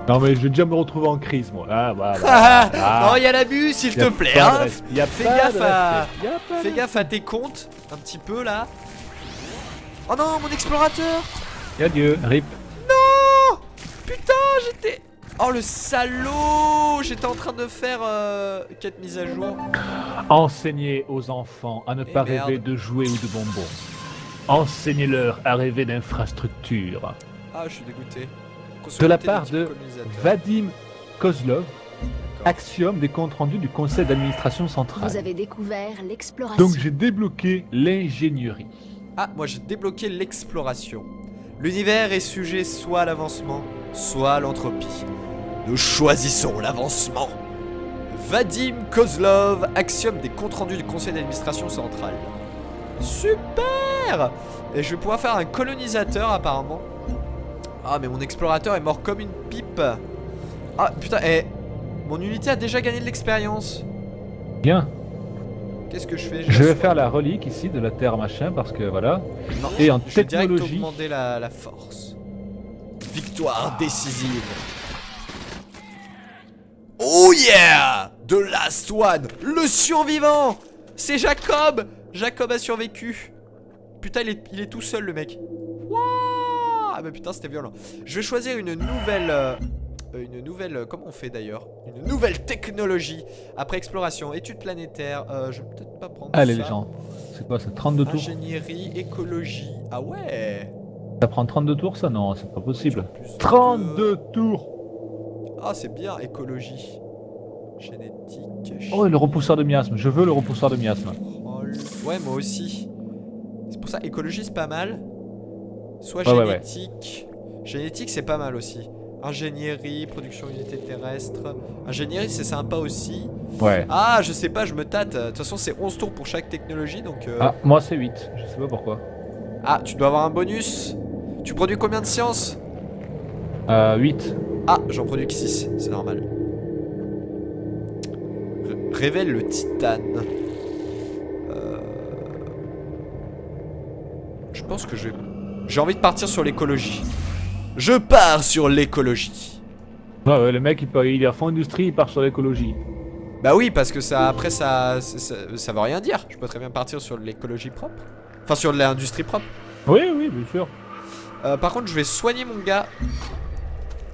Non, mais je vais déjà me retrouver en crise, moi. Ah, voilà. Non, il y a l'abus, s'il te plaît. Hein. Fais gaffe à tes comptes, un petit peu là. Oh non, mon explorateur. Et adieu, rip. Non. Putain, j'étais... Oh, le salaud. J'étais en train de faire quête mise à jour. Enseigner aux enfants à ne pas rêver de jouets ou de bonbons. Enseignez-leur à rêver d'infrastructures. Ah, je suis dégoûté. De la part de Vadim Kozlov, Axiome des comptes rendus du conseil d'administration centrale. Vous avez découvert l'exploration. Donc j'ai débloqué l'ingénierie. Ah, moi j'ai débloqué l'exploration. L'univers est sujet soit à l'avancement, soit à l'entropie. Nous choisissons l'avancement. Vadim Kozlov, Axiome des comptes rendus du conseil d'administration centrale. Super! Et je vais pouvoir faire un colonisateur apparemment. Ah mais mon explorateur est mort comme une pipe. Ah putain, mon unité a déjà gagné de l'expérience. Bien. Qu'est-ce que je fais? Je vais faire la relique ici de la terre machin parce que voilà. Non, et en je technologie. vais direct augmenter la force. Victoire décisive. Oh yeah! The last one! Le survivant! C'est Jacob! Jacob a survécu. Putain, il est tout seul le mec. Wouah! Ah bah putain, c'était violent. Je vais choisir une nouvelle... comment on fait d'ailleurs? Une nouvelle technologie. Après exploration, études planétaires. Je vais peut-être pas prendre Allez ça. les gens. C'est quoi, c'est 32 tours? Ingénierie, écologie. Ah ouais! Ça prend 32 tours ça? Non, c'est pas possible. 32 tours! Ah, c'est bien, écologie. Génétique. Oh, et le repousseur de miasme. Je veux le repousseur de miasme. Ouais, moi aussi. C'est pour ça, écologie c'est pas mal. Soit génétique. Génétique c'est pas mal aussi. Ingénierie, production unité terrestre. Ingénierie c'est sympa aussi. Ouais. Ah, je sais pas, je me tâte. De toute façon, c'est 11 tours pour chaque technologie donc. Ah, moi c'est 8. Je sais pas pourquoi. Ah, tu dois avoir un bonus. Tu produis combien de sciences? 8. Ah, j'en produis que 6, c'est normal. Révèle le titane. Je pense que j'ai envie de partir sur l'écologie. Je pars sur l'écologie. Ouais, le mec il est à fond industrie, il part sur l'écologie. Bah oui, parce que ça, après, ça veut rien dire. Je peux très bien partir sur l'écologie propre. Enfin, sur l'industrie propre. Oui, oui, bien sûr. Par contre, je vais soigner mon gars.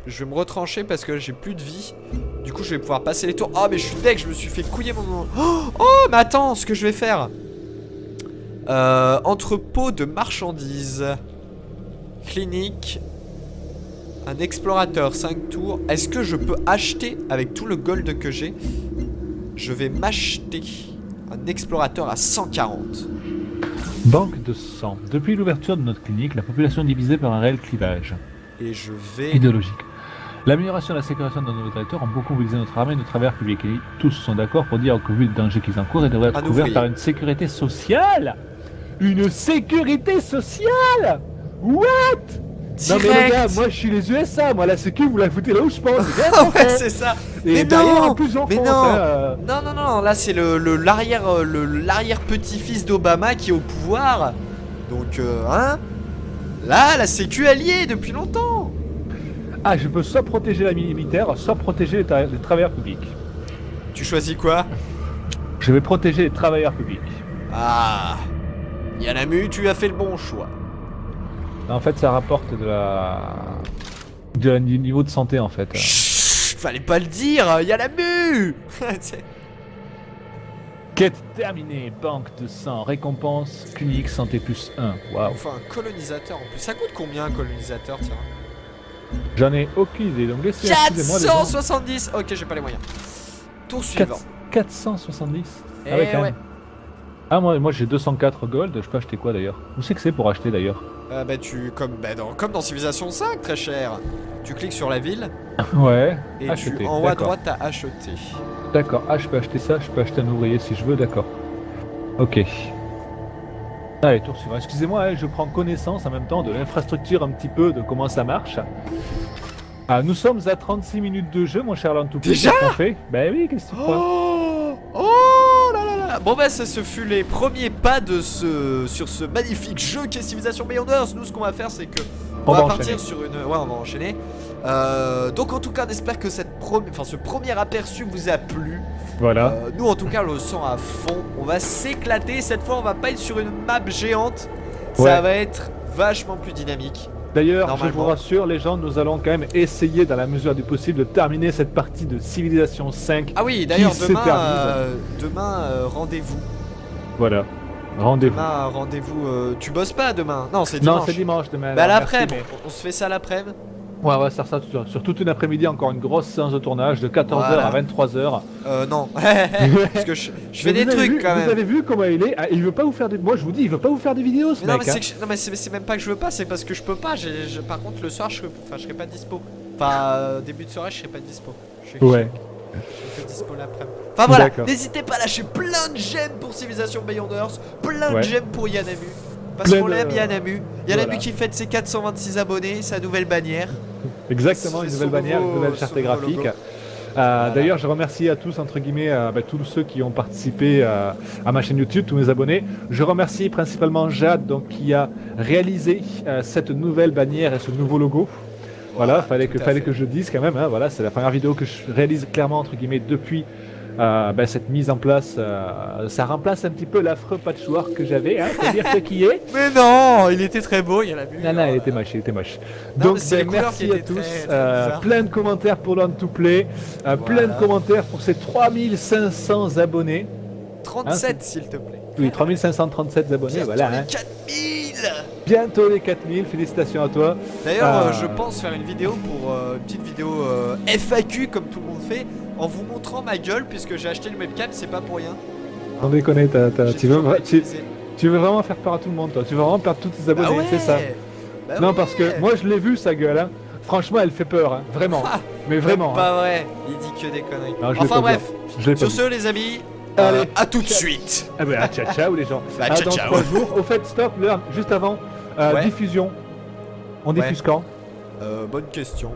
Je vais me retrancher parce que j'ai plus de vie. Du coup, je vais pouvoir passer les tours. Oh, mais je suis deg, je me suis fait couiller mon... Oh, mais attends, ce que je vais faire. Entrepôt de marchandises. Clinique. Un explorateur, 5 tours. Est-ce que je peux acheter avec tout le gold que j'ai? Je vais m'acheter un explorateur à 140. Banque de sang. Depuis l'ouverture de notre clinique, la population est divisée par un réel clivage Et je vais... idéologique. L'amélioration et la sécurisation de nos électeurs ont beaucoup mobilisé notre armée et nos travailleurs publics. Et tous sont d'accord pour dire que vu le danger qu'ils encourent, ils devraient être couverts par une sécurité sociale. Une sécurité sociale. What? Direct. Non mais les gars, moi je suis les USA, moi la sécu vous la foutez là où je pense. Ouais, c'est ça. Et Mais derrière, non, en plus en mais France, non. Non, là c'est l'arrière petit-fils d'Obama qui est au pouvoir. Donc, hein. Là, la sécu alliée depuis longtemps. Ah, je peux soit protéger la militaire, soit protéger les travailleurs publics. Tu choisis quoi? Je vais protéger les travailleurs publics. Ah, Yanamu, tu as fait le bon choix. En fait, ça rapporte du niveau de santé en fait. Chut, fallait pas le dire, Yanamu. Quête terminée, banque de sang, récompense, clinique santé plus 1. Waouh. Enfin, un colonisateur en plus. Ça coûte combien un colonisateur, tiens? J'en ai aucune idée, donc laissez excusez-moi les gens. 470. Ok, j'ai pas les moyens. Tour suivant. 470. Eh Ah ouais, quand ouais. même. Ah moi j'ai 204 gold, je peux acheter quoi d'ailleurs? Où c'est que c'est pour acheter d'ailleurs? Bah comme dans Civilization 5, très cher. Tu cliques sur la ville Ouais, et acheter. en haut à droite t'as acheter. D'accord, ah je peux acheter ça, je peux acheter un ouvrier si je veux, d'accord. Ok. Allez, tour suivant. Excusez-moi, hein, je prends connaissance en même temps de l'infrastructure un petit peu, de comment ça marche. Ah, nous sommes à 36 minutes de jeu, mon cher Lantoupé. Déjà? Qu'est-ce qu'on fait? Ben oui, qu'est-ce que tu crois? Oh là là là. Bon bah ça se fut les premiers pas de sur ce magnifique jeu qu'est Civilization Beyonders. Nous ce qu'on va faire c'est que on va partir sur une... Ouais, on va enchaîner. Donc en tout cas on espère que ce premier aperçu vous a plu. Voilà. Nous en tout cas le sang à fond. On va s'éclater. Cette fois on va pas être sur une map géante. Ouais. Ça va être vachement plus dynamique. D'ailleurs, je vous rassure, les gens, nous allons quand même essayer, dans la mesure du possible, de terminer cette partie de Civilization 5. Ah oui, d'ailleurs, demain, rendez-vous. Voilà, rendez-vous. Demain, rendez-vous. Tu bosses pas demain? Non, c'est dimanche. Non, c'est dimanche demain. Bah, l'après-midi, on se fait ça l'après-midi. Ouais, on va faire ça sur toute une après-midi, encore une grosse séance de tournage de 14h à 23h. Non. Parce que je fais des trucs quand même. Vous avez vu comment il est? Ah, il veut pas vous faire des... Moi je vous dis, il veut pas vous faire des vidéos ce mais mec. Non mais c'est même pas que je veux pas, c'est parce que je peux pas. Par contre le soir je serai pas dispo. Enfin début de soirée je serai pas dispo. Je serai que dispo l'après-midi. Enfin voilà, n'hésitez pas à lâcher plein de j'aime pour Civilization Beyonders, plein de j'aime pour Yanamu. Parce qu'on l'aime Yanamu. Yanamu qui fête ses 426 abonnés, sa nouvelle bannière. Exactement, une nouvelle bannière, une nouvelle charte graphique. D'ailleurs, je remercie à tous, entre guillemets, tous ceux qui ont participé à ma chaîne YouTube, tous mes abonnés. Je remercie principalement Jade, donc, qui a réalisé cette nouvelle bannière et ce nouveau logo. Voilà, fallait que je le dise quand même. Hein, voilà, c'est la première vidéo que je réalise clairement, entre guillemets, depuis cette mise en place. Ça remplace un petit peu l'affreux patchwork que j'avais, hein, faut dire ce qui est. Mais non, il était très beau, il y en a vu. Non, il était moche, Non, donc merci à tous, plein de commentaires pour Learn to Play, plein de commentaires pour ces 3500 abonnés. 37 s'il te plaît. Oui, 3537 abonnés, bientôt voilà. Les 4000. Bientôt les 4000, félicitations à toi. D'ailleurs, je pense faire une vidéo une petite vidéo FAQ comme tout le monde fait, en vous montrant ma gueule puisque j'ai acheté le webcam, c'est pas pour rien. On déconne, tu veux vraiment faire peur à tout le monde, toi. Tu veux vraiment perdre tous tes abonnés, c'est ça. Non, parce que moi je l'ai vu sa gueule, hein. Franchement, elle fait peur, hein. Vraiment. Mais vraiment. Pas vrai, il dit que des conneries. Non, enfin bref, sur ce, les amis. Allez, à tout de suite. Ah bah ciao les gens. Ciao, dans 3 jours. Au fait, stop, Learn, juste avant, diffusion. On diffuse quand? Bonne question.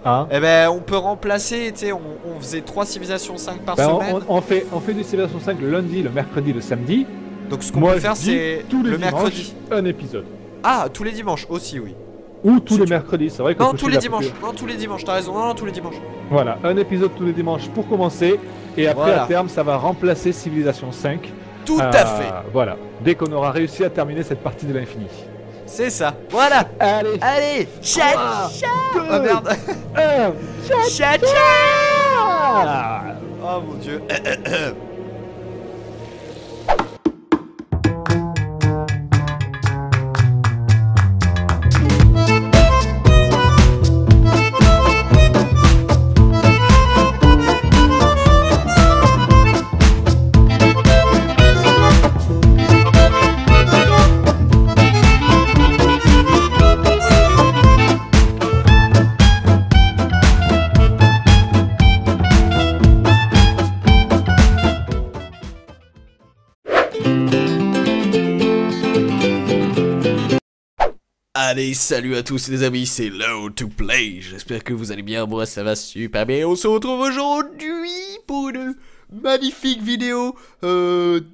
Hein? Eh ben, on peut remplacer, tu sais, on faisait 3 Civilisations 5 par semaine. On fait du Civilization 5 le lundi, le mercredi, le samedi. Donc ce qu'on peut faire, c'est tous les le mercredi. Un épisode. Ah, tous les dimanches aussi, oui. Ou tous les mercredis, c'est vrai que non, tous les dimanches. Non, tous les dimanches, t'as raison. Non, tous les dimanches. Voilà, un épisode tous les dimanches pour commencer. Et après, voilà. à terme, ça va remplacer Civilization 5. Tout à fait. Voilà, dès qu'on aura réussi à terminer cette partie de l'infini. C'est ça. Voilà. Allez. Ciao. Oh merde. Ciao. Oh mon dieu. Allez, salut à tous les amis, c'est Load to Play. J'espère que vous allez bien, moi ça va super bien. On se retrouve aujourd'hui pour une magnifique vidéo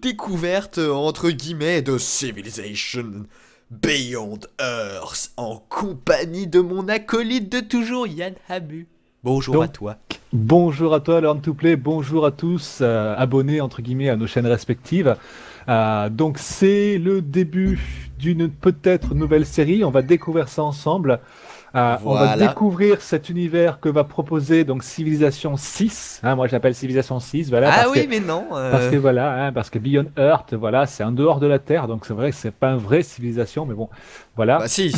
découverte entre guillemets de Civilization Beyond Earth en compagnie de mon acolyte de toujours, Yann Hamu. Bonjour à toi. Bonjour à toi, Learn to Play. Bonjour à tous, abonnés entre guillemets à nos chaînes respectives. Donc c'est le début d'une peut-être nouvelle série. On va découvrir ça ensemble. Voilà. On va découvrir cet univers que va proposer donc Civilization 6. Moi j'appelle Civilization 6. Voilà, ah oui, mais non. Parce que voilà, parce que Beyond Earth, voilà, c'est en dehors de la Terre. Donc c'est vrai que c'est pas une vraie civilisation, mais bon, voilà. Bah si.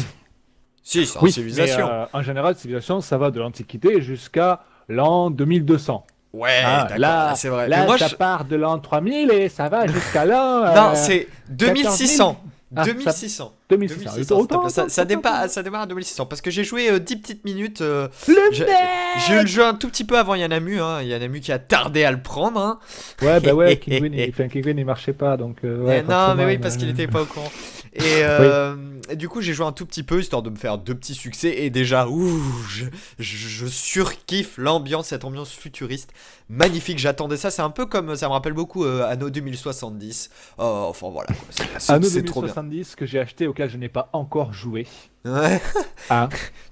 Si, c'est une civilisation. Mais, en général, civilisation, ça va de l'Antiquité jusqu'à l'an 2200. Ouais, là c'est vrai. Là, mais moi, ça part de l'an 3000 et ça va jusqu'à l'an... non, c'est 2600. 2600. 2600. Ça démarre à 2600 parce que j'ai joué 10 petites minutes. J'ai eu le jeu un tout petit peu avant Yanamu. Yanamu qui a tardé à le prendre. Hein. Ouais, bah ouais, Kingwin il marchait pas. Donc, ouais, non, mais oui, parce qu'il était pas au courant. Et du coup, j'ai joué un tout petit peu histoire de me faire 2 petits succès. Et déjà, je surkiffe l'ambiance, cette ambiance futuriste. Magnifique, j'attendais ça. C'est un peu comme, ça me rappelle beaucoup Anno 2070. Enfin voilà. Anno c'est trop bien. 2070 que j'ai acheté, auquel je n'ai pas encore joué. Ouais.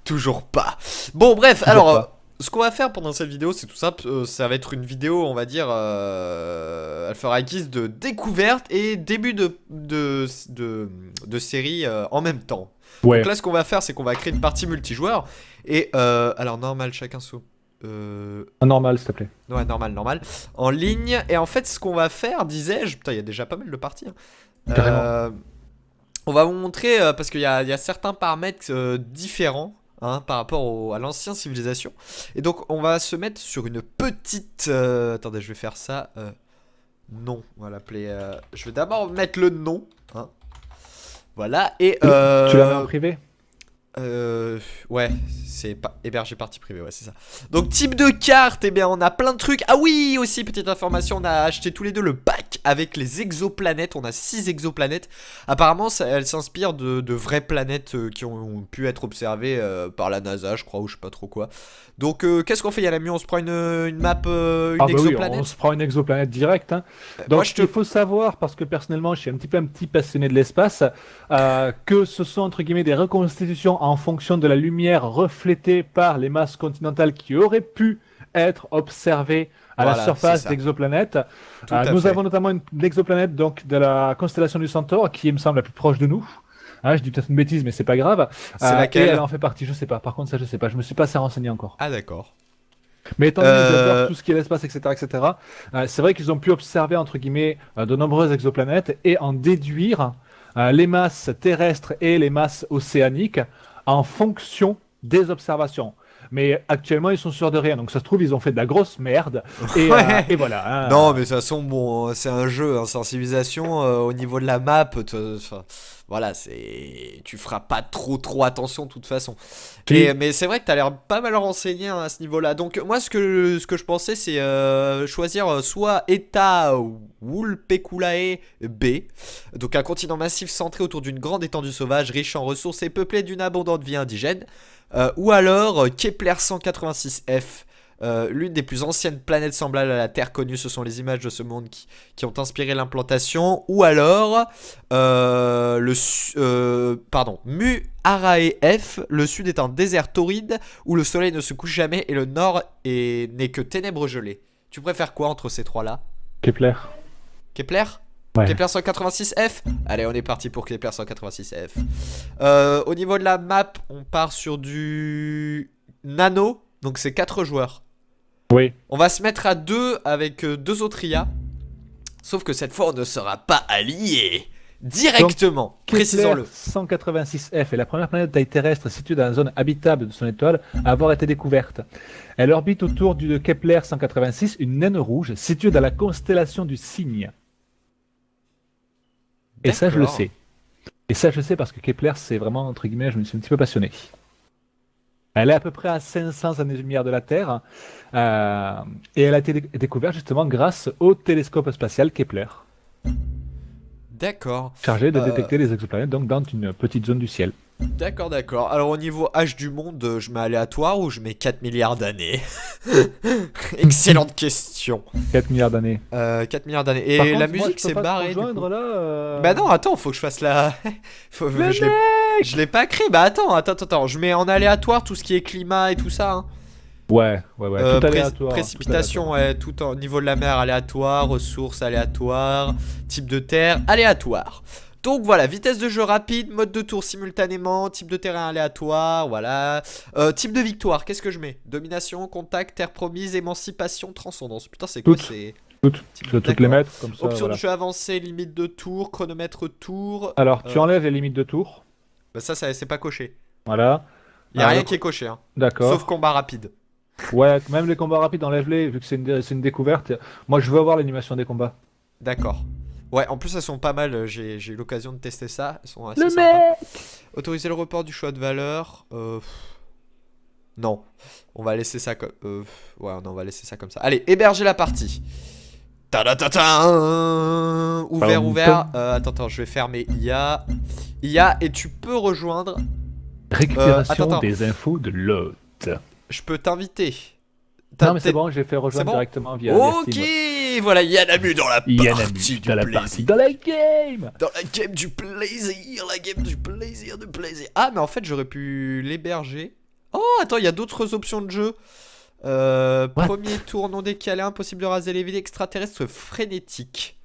Toujours pas. Bon, bref, alors. Ce qu'on va faire pendant cette vidéo, c'est tout simple, ça va être une vidéo, on va dire, elle fera guise de découverte et début de série en même temps. Ouais. Donc là, ce qu'on va faire, c'est qu'on va créer une partie multijoueur. Et alors, normal, chacun saut. Normal, s'il te plaît. Ouais, normal. En ligne. Et en fait, ce qu'on va faire, disais-je, putain, il y a déjà pas mal de parties. On va vous montrer, parce qu'il y a certains paramètres différents. Par rapport à l'ancienne civilisation. Et donc on va se mettre sur une petite... attendez, je vais faire ça. Non, on va l'appeler... je vais d'abord mettre le nom. Voilà, et... Tu la mets en privé? Ouais, c'est hébergé partie privée, ouais, c'est ça. Donc type de carte, eh bien on a plein de trucs. Ah oui, aussi petite information, on a acheté tous les deux le pack avec les exoplanètes. On a 6 exoplanètes. Apparemment elles s'inspirent de vraies planètes qui ont pu être observées par la NASA, je crois, ou je sais pas trop quoi. Donc qu'est-ce qu'on fait, Yanamu? On se prend une map, une exoplanète? Oui, on se prend une exoplanète directe. Donc il faut savoir, parce que personnellement je suis un petit passionné de l'espace, que ce sont entre guillemets des reconstitutions en fonction de la lumière reflétée par les masses continentales qui auraient pu être observées à la surface d'exoplanètes. Nous avons notamment une exoplanète donc, de la constellation du Centaure qui me semble la plus proche de nous. Je dis peut-être une bêtise, mais c'est pas grave. C'est laquelle? Elle en fait partie, je sais pas. Par contre, ça, je sais pas. Je me suis pas assez renseigné encore. Ah, d'accord. Mais étant donné que j'adore tout ce qui est l'espace, etc., c'est vrai qu'ils ont pu observer, entre guillemets, de nombreuses exoplanètes et en déduire les masses terrestres et les masses océaniques en fonction des observations. Mais actuellement, ils sont sûrs de rien. Donc, ça se trouve, ils ont fait de la grosse merde. Et, et voilà. Non, mais de toute façon, bon, c'est un jeu, c'est en civilisation. Au niveau de la map, voilà, tu feras pas trop attention de toute façon. Mais c'est vrai que t'as l'air pas mal renseigné à ce niveau-là. Donc, moi, ce que je pensais, c'est choisir soit Eta Wulpekulae B, donc un continent massif centré autour d'une grande étendue sauvage, riche en ressources et peuplé d'une abondante vie indigène. Ou alors Kepler 186F, l'une des plus anciennes planètes semblables à la Terre connues. Ce sont les images de ce monde qui ont inspiré l'implantation. Ou alors, Mu Arae F. Le sud est un désert torride où le soleil ne se couche jamais et le nord n'est que ténèbres gelées. Tu préfères quoi entre ces trois-là? Kepler. Kepler? Ouais. Kepler 186F. Allez, on est parti pour Kepler 186F. Au niveau de la map, on part sur du nano. Donc c'est 4 joueurs. Oui. On va se mettre à 2 avec 2 autres IA. Sauf que cette fois, on ne sera pas alliés. Directement. Précisons-le. 186F est la première planète de taille terrestre située dans la zone habitable de son étoile à avoir été découverte. Elle orbite autour de Kepler 186, une naine rouge située dans la constellation du Cygne. Et ça, je le sais. Et ça, je sais parce que Kepler, c'est vraiment, entre guillemets, je me suis un petit peu passionné. Elle est à peu près à 500 années-lumière de la Terre. Et elle a été découverte justement grâce au télescope spatial Kepler. D'accord. Chargé de détecter les exoplanètes donc dans une petite zone du ciel. D'accord, d'accord. Alors au niveau âge du monde, je mets aléatoire ou je mets 4 milliards d'années? Excellente question. 4 milliards d'années. 4 milliards d'années. Et contre, la moi, musique c'est barré. Là, Bah non, attends, faut que je fasse la... je l'ai pas écrit. Bah attends. Je mets en aléatoire tout ce qui est climat et tout ça. Hein. Ouais. Tout aléatoire. Précipitation, ouais, tout au niveau de la mer aléatoire, ressources aléatoires, type de terre aléatoire. Donc voilà, vitesse de jeu rapide, mode de tour simultanément, type de terrain aléatoire, voilà. Type de victoire, qu'est-ce que je mets? Domination, contact, terre promise, émancipation, transcendance. Putain, c'est quoi? C'est toutes. Je vais toutes les mettre comme ça. Option de jeu avancée, limite de tour, chronomètre tour. Alors, tu enlèves les limites de tour. Bah ça c'est pas coché. Voilà. Il y a rien qui est coché, hein. D'accord. Sauf combat rapide. Ouais, même les combats rapides, enlève-les, vu que c'est une découverte. Moi, je veux avoir l'animation des combats. D'accord. Ouais, en plus elles sont pas mal, j'ai eu l'occasion de tester ça, elles sont assez sympas. Autoriser le report du choix de valeur. Non, on va laisser ça comme... ouais, non, on va laisser ça comme ça. Allez, héberger la partie. Ouvert. Attends, je vais fermer IA. IA, et tu peux rejoindre... Récupération des infos de l'hôte. Je peux t'inviter. Non mais c'est bon, j'ai fait rejoindre directement via Ok, voilà, Yanamu dans la partie du plaisir. Dans la game. Dans la game du plaisir, la game du plaisir de plaisir. Ah mais en fait j'aurais pu l'héberger. Oh attends, il y a d'autres options de jeu. Premier tour non décalé, impossible de raser les villes extraterrestres frénétiques.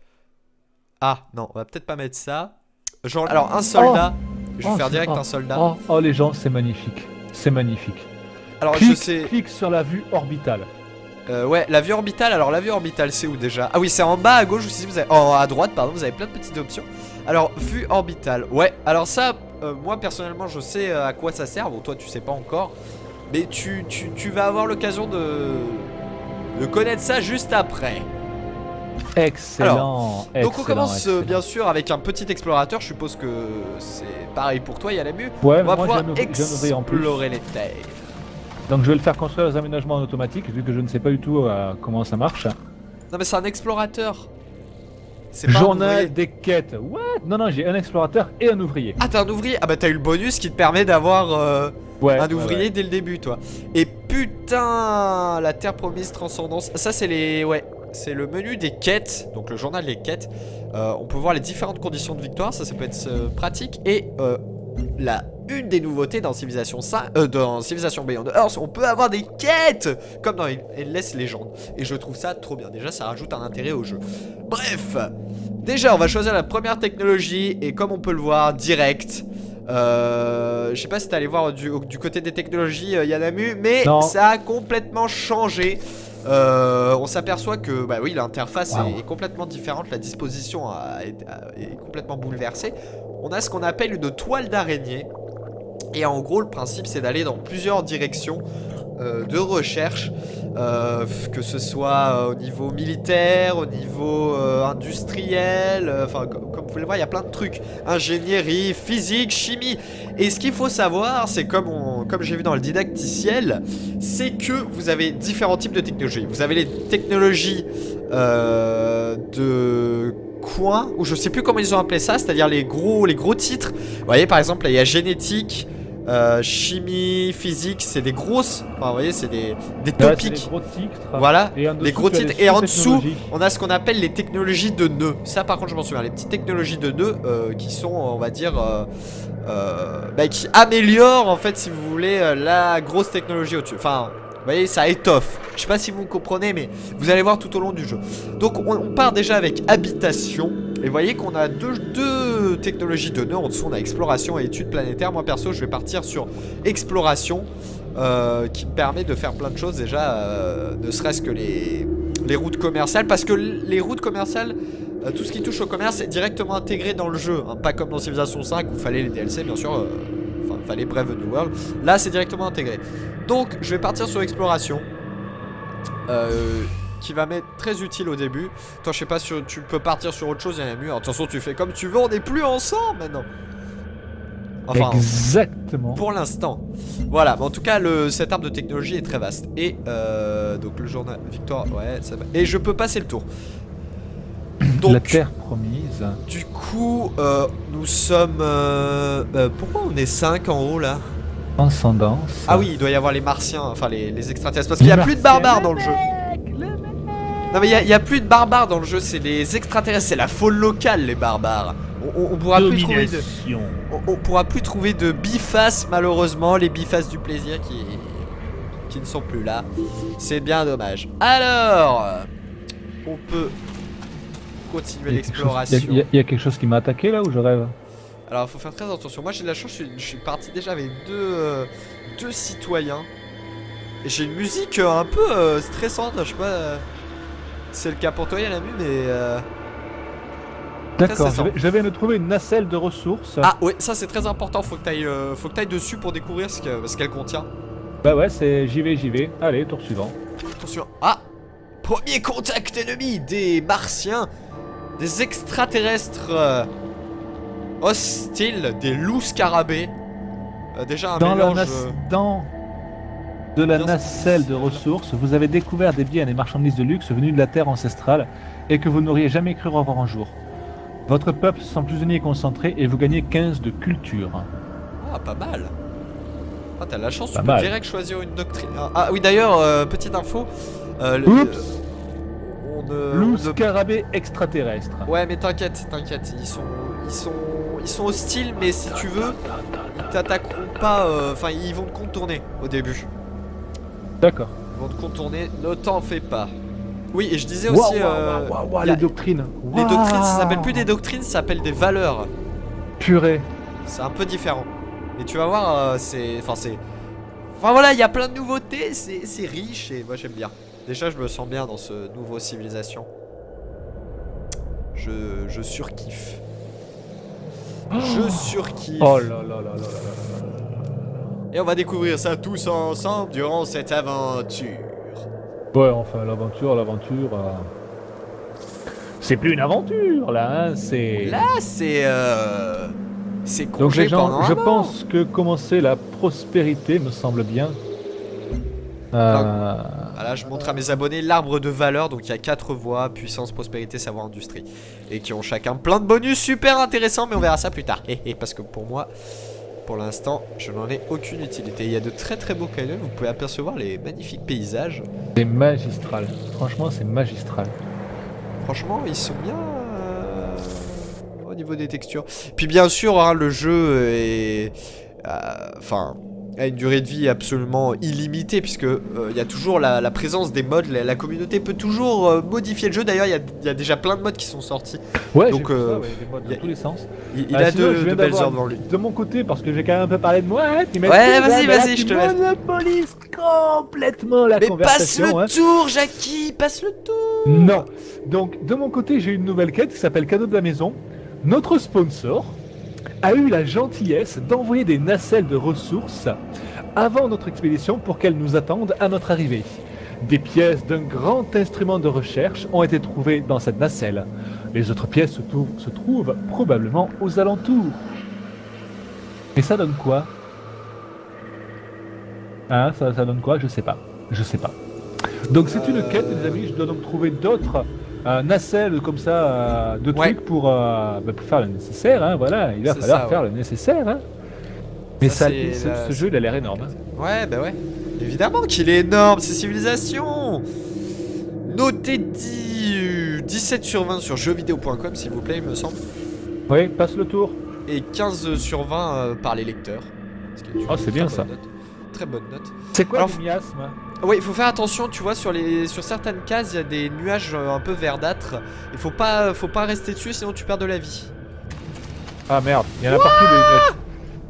Ah non, on va peut-être pas mettre ça. Genre, alors un soldat, je vais faire direct un soldat. Oh les gens, c'est magnifique. C'est magnifique. Alors je sais. Clique sur la vue orbitale. Ouais, la vue orbitale. Alors la vue orbitale, c'est où déjà? Ah oui, c'est en bas à gauche. Si vous avez, à droite, pardon, vous avez plein de petites options. Alors vue orbitale. Ouais. Alors ça, moi personnellement, je sais à quoi ça sert. Bon, toi, tu sais pas encore. Mais tu vas avoir l'occasion de connaître ça juste après. Excellent. Alors, donc on commence bien sûr avec un petit explorateur. Je suppose que c'est pareil pour toi, Yanamu. Ouais, on va pouvoir explorer les terres. Donc je vais le faire construire les aménagements en automatique vu que je ne sais pas du tout comment ça marche. Non mais c'est un explorateur. Journal des quêtes. What? Non, j'ai un explorateur et un ouvrier. Ah t'as un ouvrier? Ah bah t'as eu le bonus qui te permet d'avoir un ouvrier dès le début toi. Et putain, la terre promise transcendance. Ça c'est les... Ouais, c'est le menu des quêtes. Donc le journal des quêtes. On peut voir les différentes conditions de victoire. Ça peut être pratique. Et une des nouveautés dans Civilization Beyond Earth, on peut avoir des quêtes comme dans Endless Legend. Et je trouve ça trop bien. Déjà ça rajoute un intérêt au jeu. Bref, déjà on va choisir la première technologie. Et comme on peut le voir direct, je sais pas si t'es allé voir du côté des technologies, Yanamu, mais ça a complètement changé. On s'aperçoit que bah oui, l'interface est complètement différente. La disposition est complètement bouleversée. On a ce qu'on appelle une toile d'araignée. Et en gros le principe c'est d'aller dans plusieurs directions de recherche, que ce soit au niveau militaire, au niveau industriel, enfin comme vous pouvez le voir il y a plein de trucs, ingénierie, physique, chimie. Et ce qu'il faut savoir c'est comme j'ai vu dans le didacticiel, c'est que vous avez différents types de technologies. Vous avez les technologies de coin, ou je sais plus comment ils ont appelé ça, c'est-à-dire les gros titres. Vous voyez par exemple là il y a génétique, chimie, physique, c'est des grosses. Enfin, vous voyez, c'est des Ouais, topics. des gros titres. Voilà, Et en dessous, les gros tu as titres. les Et en dessous, sous-technologies. on a ce qu'on appelle les technologies de nœuds. Ça, par contre, je m'en souviens. Les petites technologies de nœuds qui sont, on va dire, bah, qui améliorent, en fait, si vous voulez, la grosse technologie au-dessus. Enfin, vous voyez, ça étoffe. Je sais pas si vous comprenez, mais vous allez voir tout au long du jeu. Donc, on part déjà avec habitation. Et vous voyez qu'on a deux technologies de nœuds. En dessous, on a exploration et études planétaires. Moi, perso, je vais partir sur exploration. Qui me permet de faire plein de choses déjà, ne serait-ce que les routes commerciales, parce que les routes commerciales, tout ce qui touche au commerce est directement intégré dans le jeu, hein, pas comme dans Civilization 5 où fallait les DLC bien sûr, enfin fallait Brave New World, là c'est directement intégré. Donc je vais partir sur exploration, qui va m'être très utile au début. Toi je sais pas si tu peux partir sur autre chose, il y en a mieux. Attention, tu fais comme tu veux, on n'est plus ensemble maintenant. Enfin, exactement. Pour l'instant. Voilà, mais en tout cas, cette arbre de technologie est très vaste. Et donc le journal Victoire, ouais, ça va. Et je peux passer le tour. Donc, la terre promise. Du coup, nous sommes. Pourquoi on est 5 en haut là? Ascendance. Ah oui, il doit y avoir les martiens, enfin les extraterrestres. Parce qu'il n'y a plus de barbares dans le jeu. Non mais il y a plus de barbares dans le jeu, c'est les extraterrestres, c'est la faune locale les barbares. On pourra plus trouver de. On pourra plus trouver de bifaces malheureusement, les bifaces du plaisir qui ne sont plus là. C'est bien dommage. Alors, on peut continuer l'exploration. Il y a quelque chose qui m'a attaqué là ou je rêve? Alors, il faut faire très attention. Moi, j'ai de la chance, je suis parti déjà avec deux citoyens. Et j'ai une musique un peu stressante, je sais pas. C'est le cas pour toi, Yanamu, mais. D'accord, je viens de trouver une nacelle de ressources. Ah ouais, ça c'est très important, faut que t'ailles dessus pour découvrir ce qu'elle contient. Bah ouais, j'y vais. Allez, tour suivant. Attention. Ah, premier contact ennemi des martiens, des extraterrestres hostiles, des loups scarabées. Déjà un mélange... Dans de la nacelle de ressources, vous avez découvert des biens et des marchandises de luxe venus de la terre ancestrale et que vous n'auriez jamais cru revoir un jour. Votre peuple se sent plus uni et concentré et vous gagnez 15 de culture. Ah, pas mal. Ah, t'as la chance, tu pas peux mal. direct choisir une doctrine. Ah oui, d'ailleurs, petite info. Oups. Loup scarabée extraterrestre. Ouais, mais t'inquiète, ils sont hostiles, mais si tu veux, ils t'attaqueront pas. Enfin, ils vont te contourner au début. D'accord. Ils vont te contourner, ne t'en fais pas. Oui, et je disais aussi. Les doctrines. Les doctrines, ça s'appelle plus des doctrines, ça s'appelle des valeurs. Purée. C'est un peu différent. Et tu vas voir, Enfin voilà, il y a plein de nouveautés, c'est riche et moi j'aime bien. Déjà, je me sens bien dans ce nouveau civilisation. Je surkiffe. Je surkiffe. Oh là là là là là. Et on va découvrir ça tous ensemble durant cette aventure. Ouais, enfin, l'aventure. C'est plus une aventure, là, hein, c'est... Là, c'est Donc congé les gens, pendant un je an. pense que commencer la prospérité me semble bien. Voilà, je montre à mes abonnés l'arbre de valeur. Donc il y a 4 voies, puissance, prospérité, savoir, industrie. Et qui ont chacun plein de bonus super intéressants. Mais on verra ça plus tard. Parce que pour moi, pour l'instant, je n'en ai aucune utilité. Il y a de très très beaux canons. Vous pouvez apercevoir les magnifiques paysages. C'est magistral. Franchement, c'est magistral. Franchement, ils sont bien au niveau des textures. Puis bien sûr, hein, le jeu est... Enfin... a une durée de vie absolument illimitée, puisque il y a toujours la présence des mods. La communauté peut toujours modifier le jeu. D'ailleurs, il y a déjà plein de mods qui sont sortis. Ouais, donc ça, ouais, des mods dans tous les sens. Il a de belles heures devant lui. De mon côté, parce que j'ai quand même un peu parlé de moi, hein, ouais, vas-y, je te laisse. Monopolise complètement la conversation. Mais passe le tour, Jackie, passe le tour. Non. Donc, de mon côté, j'ai une nouvelle quête qui s'appelle Cadeau de la maison. Notre sponsor a eu la gentillesse d'envoyer des nacelles de ressources avant notre expédition pour qu'elles nous attendent à notre arrivée. Des pièces d'un grand instrument de recherche ont été trouvées dans cette nacelle. Les autres pièces se trouvent probablement aux alentours. Et ça donne quoi? Hein, ça donne quoi? Je sais pas. Donc c'est une quête, les amis. Je dois donc trouver d'autres nacelles comme ça de trucs pour faire le nécessaire. Hein, voilà, il va falloir faire le nécessaire. Hein. Mais ça, ce jeu, il a l'air énorme. Hein. Ouais, bah ouais. Évidemment qu'il est énorme, c'est Civilisation. Notez 17 sur 20 sur jeuxvideo.com, s'il vous plaît, il me semble. Oui, passe le tour. Et 15 sur 20 par les lecteurs. Oh, c'est bien ça. Très bonne note. C'est quoi le miasme? Oui, il faut faire attention, tu vois, sur certaines cases, il y a des nuages un peu verdâtres. Il faut pas rester dessus, sinon tu perds de la vie. Ah merde, il y en a partout des nuages.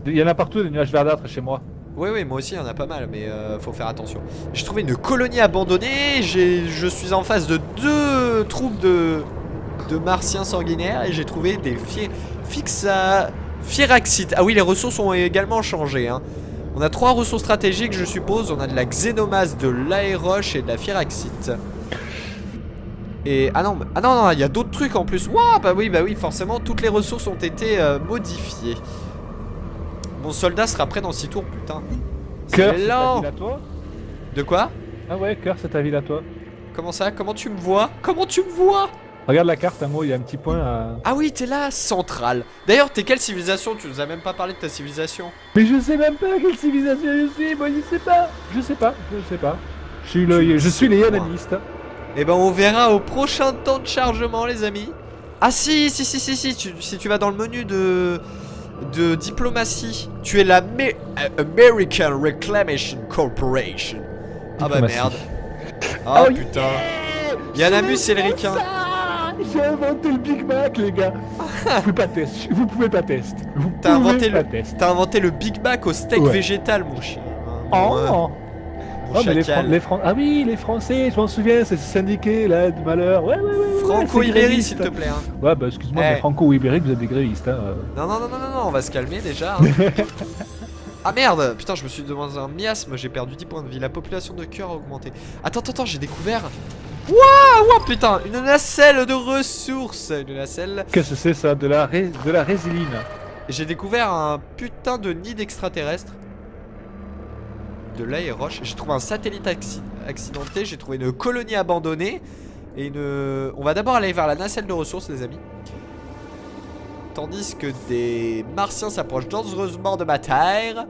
Il y en a partout des nuages verdâtres chez moi. Oui, oui, moi aussi, il y en a pas mal, mais faut faire attention. J'ai trouvé une colonie abandonnée, je suis en face de 2 troupes de martiens sanguinaires et j'ai trouvé des Fieraxites. Ah oui, les ressources ont également changé, hein. On a 3 ressources stratégiques, je suppose. On a de la xénomasse, de l'aéroche et de la Fieraxite. Et ah non, il y a d'autres trucs en plus. Waouh, bah oui, forcément, toutes les ressources ont été modifiées. Mon soldat sera prêt dans 6 tours, putain. Cœur, c'est ta ville à toi? De quoi? Ah ouais, Cœur, c'est ta ville à toi. Comment ça? Comment tu me vois? Comment tu me vois? Regarde la carte, il y a un petit point à... Ah oui, t'es là, centrale. D'ailleurs, t'es quelle civilisation? Tu nous as même pas parlé de ta civilisation. Mais je sais même pas quelle civilisation je suis, moi je sais pas. Je sais pas. Je suis les yanamistes. Eh ben on verra au prochain temps de chargement, les amis. Ah si, si tu vas dans le menu de diplomatie, tu es la American Reclamation Corporation. Ah bah merde. Ah oh, putain. Yanamus c'est le ricain. J'ai inventé le Big Mac, les gars. Vous pouvez pas tester. T'as inventé le Big Mac au steak végétal, mon chien. Oh, mais ah oui, les Français, je m'en souviens, c'est syndiqué là du malheur. Ouais. Franco-ibérique, s'il te plaît. Hein. Ouais, bah excuse-moi, mais franco-ibérique, vous êtes des grévistes. Hein. Non, on va se calmer déjà. Hein. Ah merde, putain, je me suis demandé un miasme, j'ai perdu 10 points de vie. La population de cœur a augmenté. Attends, j'ai découvert. Waouh, putain, une nacelle de ressources. Une nacelle. Qu'est-ce que c'est ça? De la résiline. J'ai découvert un putain de nid d'extraterrestres. De l'aéroche. J'ai trouvé un satellite accidenté. J'ai trouvé une colonie abandonnée. Et on va d'abord aller vers la nacelle de ressources, les amis. Tandis que des martiens s'approchent dangereusement de ma terre.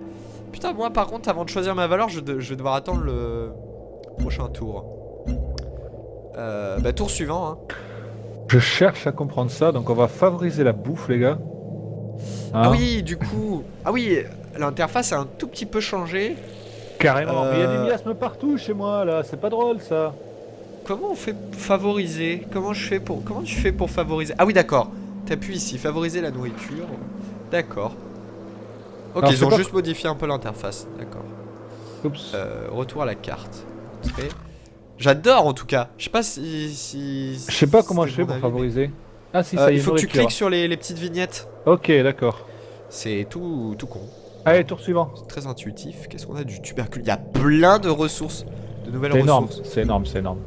Putain, moi par contre, avant de choisir ma valeur, je vais devoir attendre le prochain tour. Tour suivant, hein. Je cherche à comprendre ça, donc on va favoriser la bouffe, les gars. Hein? Ah oui, du coup. Ah oui, l'interface a un tout petit peu changé. Carrément, mais il y a des miasmes partout chez moi, là, c'est pas drôle ça. Comment on fait favoriser? Comment tu fais pour favoriser? Ah oui, d'accord. T'appuies ici, favoriser la nourriture. D'accord. Ok, ils ont juste modifié un peu l'interface. D'accord. Oups. Retour à la carte. J'adore en tout cas. Je sais pas si je sais pas comment je fais pour favoriser. Ah si, ça y est. Il faut que tu cliques sur les petites vignettes. Ok, d'accord. C'est tout con. Allez, tour suivant. C'est très intuitif. Qu'est-ce qu'on a? Du tubercule. Il y a plein de ressources. De nouvelles ressources. C'est énorme, c'est énorme.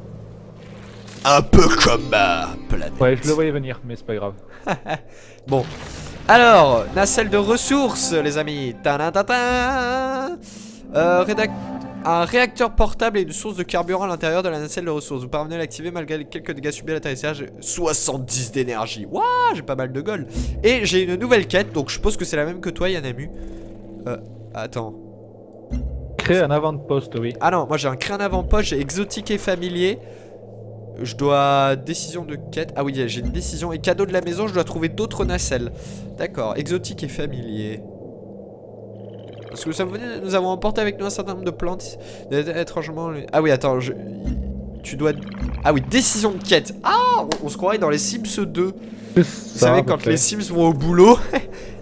Un peu comme ma planète. Ouais, je le voyais venir, mais c'est pas grave. Bon. Alors, nacelle de ressources, les amis. Un réacteur portable et une source de carburant à l'intérieur de la nacelle de ressources. Vous parvenez à l'activer malgré quelques dégâts subis à l'atterrissage. 70 d'énergie. Waouh, j'ai pas mal de gold. Et j'ai une nouvelle quête, donc je suppose que c'est la même que toi, Yanamu. Attends. Créer un avant-poste, oui. Ah non, moi j'ai un créer un avant-poste, j'ai exotique et familier. Je dois... Décision de quête. Ah oui, j'ai une décision. Et cadeau de la maison, je dois trouver d'autres nacelles. D'accord, exotique et familier. Parce que nous avons emporté avec nous un certain nombre de plantes. Étrangement... Ah oui, attends, tu dois... Ah oui, décision de quête. Ah, on se croirait dans les Sims 2. Vous savez, quand les Sims vont au boulot,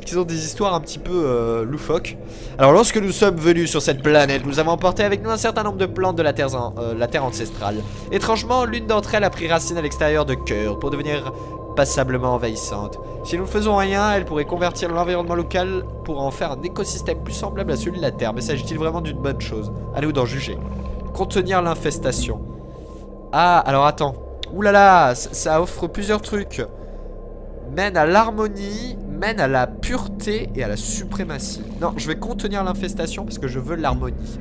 qu'ils ont des histoires un petit peu loufoques. Alors, lorsque nous sommes venus sur cette planète, nous avons emporté avec nous un certain nombre de plantes de la terre ancestrale. Étrangement, l'une d'entre elles a pris racine à l'extérieur de cœur pour devenir passablement envahissante. Si nous ne faisons rien, elle pourrait convertir l'environnement local pour en faire un écosystème plus semblable à celui de la Terre. Mais s'agit-il vraiment d'une bonne chose? À nous d'en juger. Contenir l'infestation. Ah, alors attends. Ouh là là, ça offre plusieurs trucs. Mène à l'harmonie, mène à la pureté et à la suprématie. Non, je vais contenir l'infestation parce que je veux l'harmonie.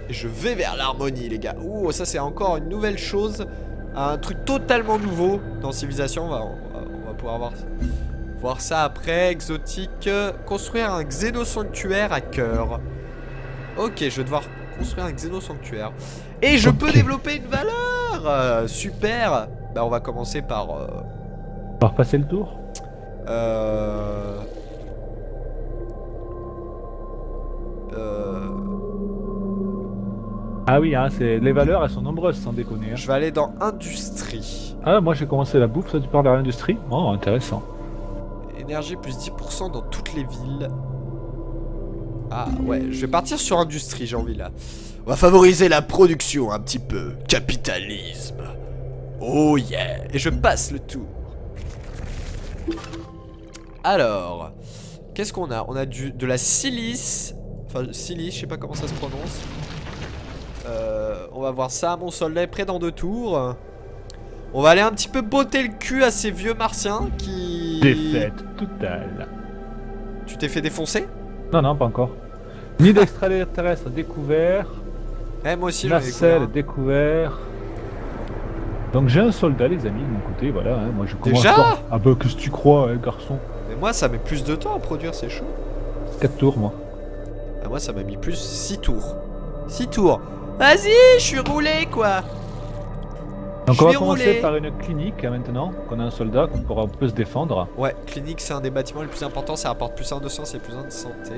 Et je vais vers l'harmonie, les gars. Ouh, ça c'est encore une nouvelle chose. Un truc totalement nouveau dans Civilisation. On va pouvoir voir Voir ça après, exotique. Construire un xénosanctuaire à cœur. Ok, je vais devoir construire un xénosanctuaire. Et je peux développer une valeur. Super. Bah on va commencer par... On va repasser le tour. Ah oui, hein, les valeurs, elles sont nombreuses, sans déconner. Hein. Je vais aller dans industrie. Ah, moi j'ai commencé la bouffe, toi tu pars vers l'industrie. Oh, intéressant. Énergie plus 10% dans toutes les villes. Ah ouais, je vais partir sur industrie, j'ai envie là. On va favoriser la production un petit peu. Capitalisme. Oh yeah. Et je passe le tour. Alors, qu'est-ce qu'on a? On a de la silice. Enfin, silice, je sais pas comment ça se prononce. On va voir ça. Mon soldat est prêt dans 2 tours. On va aller un petit peu botter le cul à ces vieux martiens qui... Défaite totale. Tu t'es fait défoncer? Non, non, pas encore. Nid d'extraterrestre découvert. Eh, moi aussi j'en ai Nacelle découvert. Donc j'ai un soldat, les amis, de mon côté, voilà. Hein, moi je commence. Déjà? Ah bah, qu'est-ce que tu crois, hein, garçon? Mais moi ça met plus de temps à produire, c'est chaud. 4 tours, moi. Ah, moi ça m'a mis plus 6 tours. 6 tours. Vas-y, je suis roulé quoi. Donc on va commencer par une clinique hein, maintenant, qu'on a un soldat, qu'on peut se défendre. Ouais, clinique c'est un des bâtiments les plus importants, ça rapporte plus 1 de science et plus 1 de santé.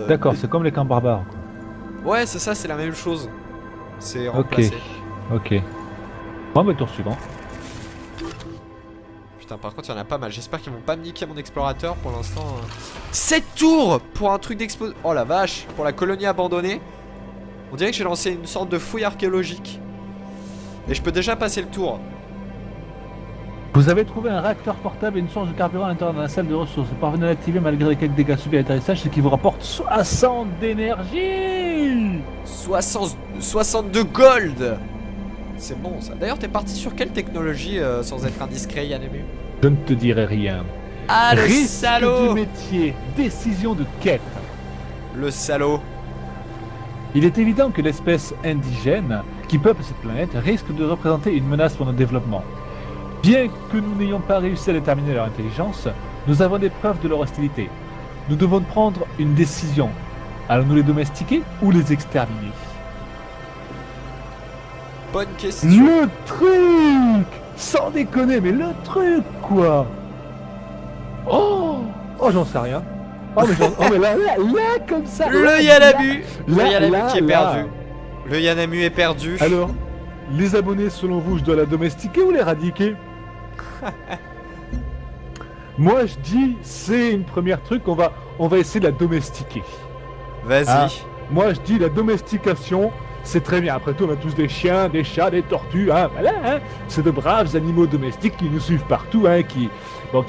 D'accord, c'est comme les camps barbares. Ouais, c'est ça, c'est la même chose. C'est remplacé. Ok. Bon, bah tour suivant. Putain, par contre, il y en a pas mal. J'espère qu'ils vont pas me niquer mon explorateur pour l'instant. 7 tours pour un truc d'expo... Oh la vache, pour la colonie abandonnée. On dirait que j'ai lancé une sorte de fouille archéologique. Et je peux déjà passer le tour. Vous avez trouvé un réacteur portable et une source de carburant à l'intérieur de la salle de ressources. Parvenez à l'activer malgré les quelques dégâts subis à l'atterrissage, ce qui vous rapporte 60 d'énergie. 62 gold. C'est bon ça. D'ailleurs, t'es parti sur quelle technologie sans être indiscret, Yanemu? Je ne te dirai rien. Ah, le Risque salaud du métier, décision de quête. Le salaud. Il est évident que l'espèce indigène qui peuple cette planète risque de représenter une menace pour notre développement. Bien que nous n'ayons pas réussi à déterminer leur intelligence, nous avons des preuves de leur hostilité. Nous devons prendre une décision. Allons-nous les domestiquer ou les exterminer? Bonne question. Le truc! Sans déconner, mais le truc, quoi! Oh! Oh, j'en sais rien. Oh, mais là, comme ça! Le Yanamu! Le Là, Yanamu là, qui est là. perdu. Le Yanamu est perdu. Alors, les abonnés, selon vous, je dois la domestiquer ou l'éradiquer? Moi, je dis, c'est une première truc, on va essayer de la domestiquer. Vas-y. Ah. Moi, je dis, la domestication, c'est très bien. Après tout, on a tous des chiens, des chats, des tortues, hein, voilà, hein. C'est de braves animaux domestiques qui nous suivent partout, hein, qui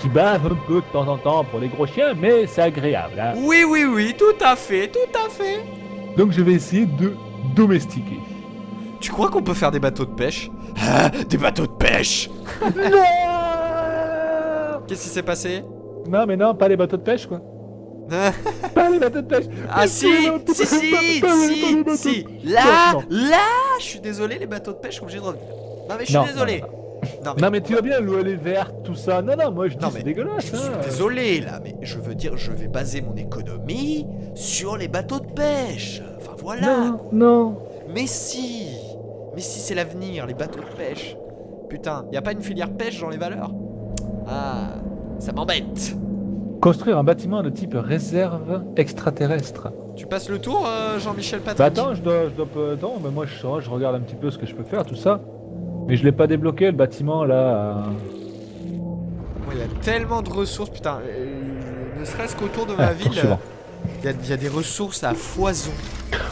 bavent un peu de temps en temps pour les gros chiens, mais c'est agréable, hein. Oui, oui, oui, tout à fait, tout à fait. Donc, je vais essayer de domestiquer. Tu crois qu'on peut faire des bateaux de pêche? Ah, des bateaux de pêche. Non! Qu'est-ce qui s'est passé? Non, mais non, pas les bateaux de pêche, quoi. Pas les bateaux de pêche. Ah si, si. Là, je suis désolé, les bateaux de pêche sont obligés de revenir. Non mais je suis désolé. Non mais tu vois bien, l'eau elle est verte, tout ça. Non, moi je dis c'est dégueulasse. Je suis désolé là, mais je veux dire, je vais baser mon économie sur les bateaux de pêche. Enfin voilà. Non. Mais si, c'est l'avenir, les bateaux de pêche. Putain, y a pas une filière pêche dans les valeurs? Ah, ça m'embête. Construire un bâtiment de type réserve extraterrestre. Tu passes le tour, Jean-Michel Patrick? Bah attends, je dois pas... Attends, mais moi je regarde un petit peu ce que je peux faire, tout ça. Mais je l'ai pas débloqué, le bâtiment, là. Il y a tellement de ressources, putain. Ne serait-ce qu'autour de ma ville, il y a des ressources à foison.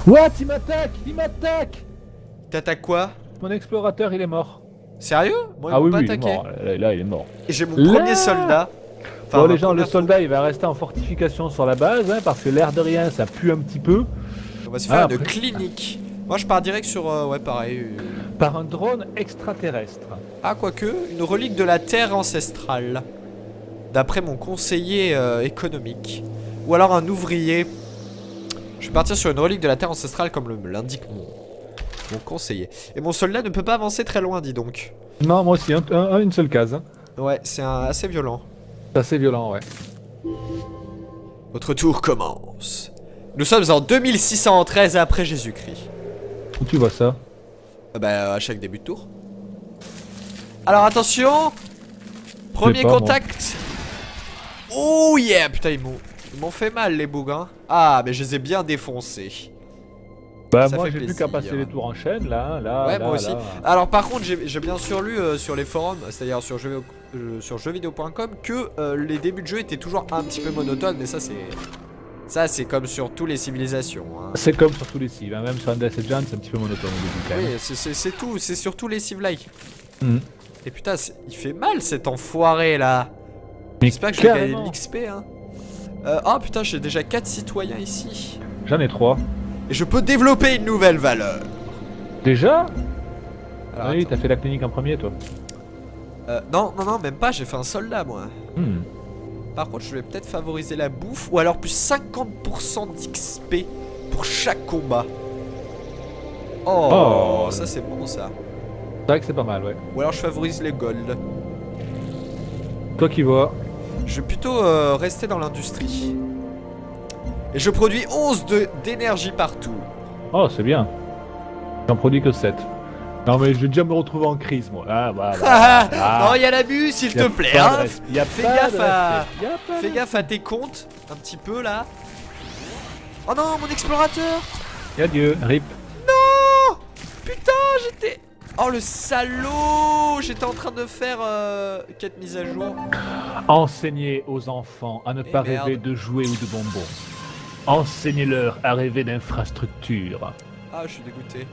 What? Il m'attaque! T'attaques quoi? Mon explorateur, il est mort. Sérieux? Moi, ah oui, pas il est mort. Là, il est mort. Et j'ai mon premier soldat. Enfin, bon, les gens, le soldat, il va rester en fortification sur la base, hein, parce que l'air de rien, ça pue un petit peu. On va se faire une clinique. Moi, je pars direct sur, ouais, pareil. Par un drone extraterrestre. Ah, quoique, une relique de la Terre ancestrale. D'après mon conseiller économique. Ou alors un ouvrier. Je vais partir sur une relique de la Terre ancestrale comme l'indique Mon conseiller. Et mon soldat ne peut pas avancer très loin, dis donc. Non, moi aussi, une seule case. Hein. Ouais, c'est assez violent. C'est assez violent, ouais. Votre tour commence. Nous sommes en 2613 après Jésus-Christ. Où tu vois ça? Bah, à chaque début de tour. Alors attention. Premier contact. Oh yeah, putain, ils m'ont fait mal les bugs, hein. Ah, mais je les ai bien défoncés. Bah moi j'ai plus qu'à passer les tours en chaîne là, ouais, moi aussi. Alors par contre j'ai bien sûr lu sur les forums, c'est-à-dire sur jeuxvideo.com que les débuts de jeu étaient toujours un petit peu monotones, mais ça c'est comme sur toutes les civilisations. Hein. C'est comme sur tous les cives, hein. Même sur Endless Legends c'est un petit peu monotone au début quand même. Oui, c'est tout, c'est sur tous les civ-like. Et putain, il fait mal cet enfoiré là. J'espère que je vais gagner de l'XP hein. Oh putain, j'ai déjà 4 citoyens ici. J'en ai 3. Et je peux développer une nouvelle valeur. Déjà? Alors, oui, t'as fait la clinique en premier toi. Non, même pas, j'ai fait un soldat moi. Par contre, je vais peut-être favoriser la bouffe. Ou alors plus 50% d'XP pour chaque combat. Oh, ça c'est bon ça. C'est vrai que c'est pas mal, ouais. Ou alors je favorise les gold. Toi qui vois. Je vais plutôt rester dans l'industrie. Et je produis 11 d'énergie partout. Oh, c'est bien. J'en produis que 7. Non, mais je vais déjà me retrouver en crise, moi. Ah, voilà. Non, il y a l'abus, s'il te plaît. Hein. Fais gaffe à tes comptes, un petit peu là. Oh non, mon explorateur. Adieu, rip. Non. Putain, j'étais... Oh, le salaud. J'étais en train de faire quête mise à jour. Enseigner aux enfants à ne pas rêver de jouets ou de bonbons. Enseignez-leur à rêver d'infrastructures. Ah, je suis dégoûté.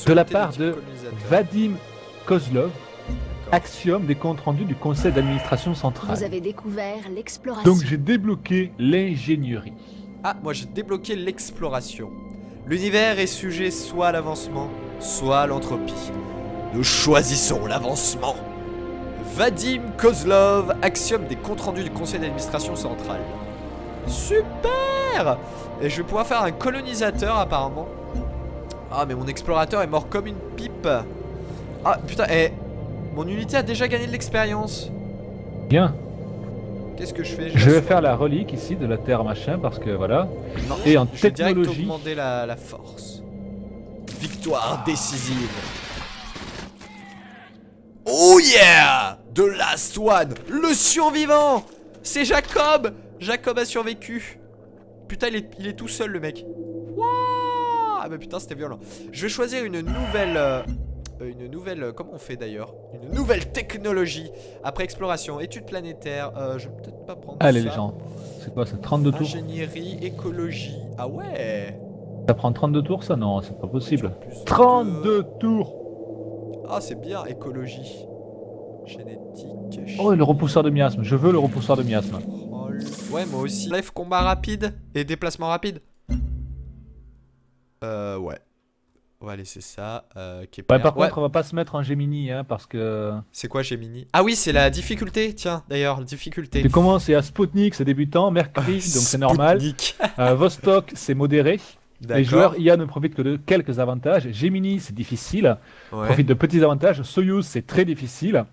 De la part de Vadim Kozlov, Axiome des comptes rendus du conseil d'administration centrale. Vous avez découvert l'exploration. Donc j'ai débloqué l'ingénierie. Ah, moi j'ai débloqué l'exploration. L'univers est sujet soit à l'avancement, soit à l'entropie. Nous choisissons l'avancement. Vadim Kozlov, Axiome des comptes rendus du conseil d'administration centrale. Super! Et je vais pouvoir faire un colonisateur apparemment. Ah mais mon explorateur est mort comme une pipe. Ah putain, mon unité a déjà gagné de l'expérience. Bien. Qu'est-ce que je fais? Je vais faire la relique ici de la terre machin parce que voilà. Non, et en je vais technologie. direct augmenter la force. Victoire décisive. Oh yeah! The last one! Le survivant! C'est Jacob! Jacob a survécu. Putain, il est tout seul le mec. Wouah! Ah bah putain, c'était violent. Je vais choisir une nouvelle... comment on fait d'ailleurs? Une nouvelle technologie. Après exploration, études planétaires. Je vais peut-être pas prendre Allez ça. les gens. C'est quoi ça? 32 tours? Ingénierie, écologie. Ah ouais! Ça prend 32 tours ça? Non, c'est pas possible. 32 tours! Ah, c'est bien, écologie. Génétique. Oh, et le repousseur de miasme. Je veux le repousseur de miasme. Ouais, moi aussi. Life, combat rapide et déplacement rapide. Ouais. On va laisser ça. Ouais, par contre, on va pas se mettre en Gemini, hein, parce que... C'est quoi Gemini? Ah oui, c'est la difficulté, tiens, d'ailleurs, difficulté. Tu commences, à Sputnik, c'est débutant, Mercury, donc c'est normal. Vostok, c'est modéré. Les joueurs IA ne profitent que de quelques avantages. Gemini, c'est difficile. Profite de petits avantages. Soyuz, c'est très difficile.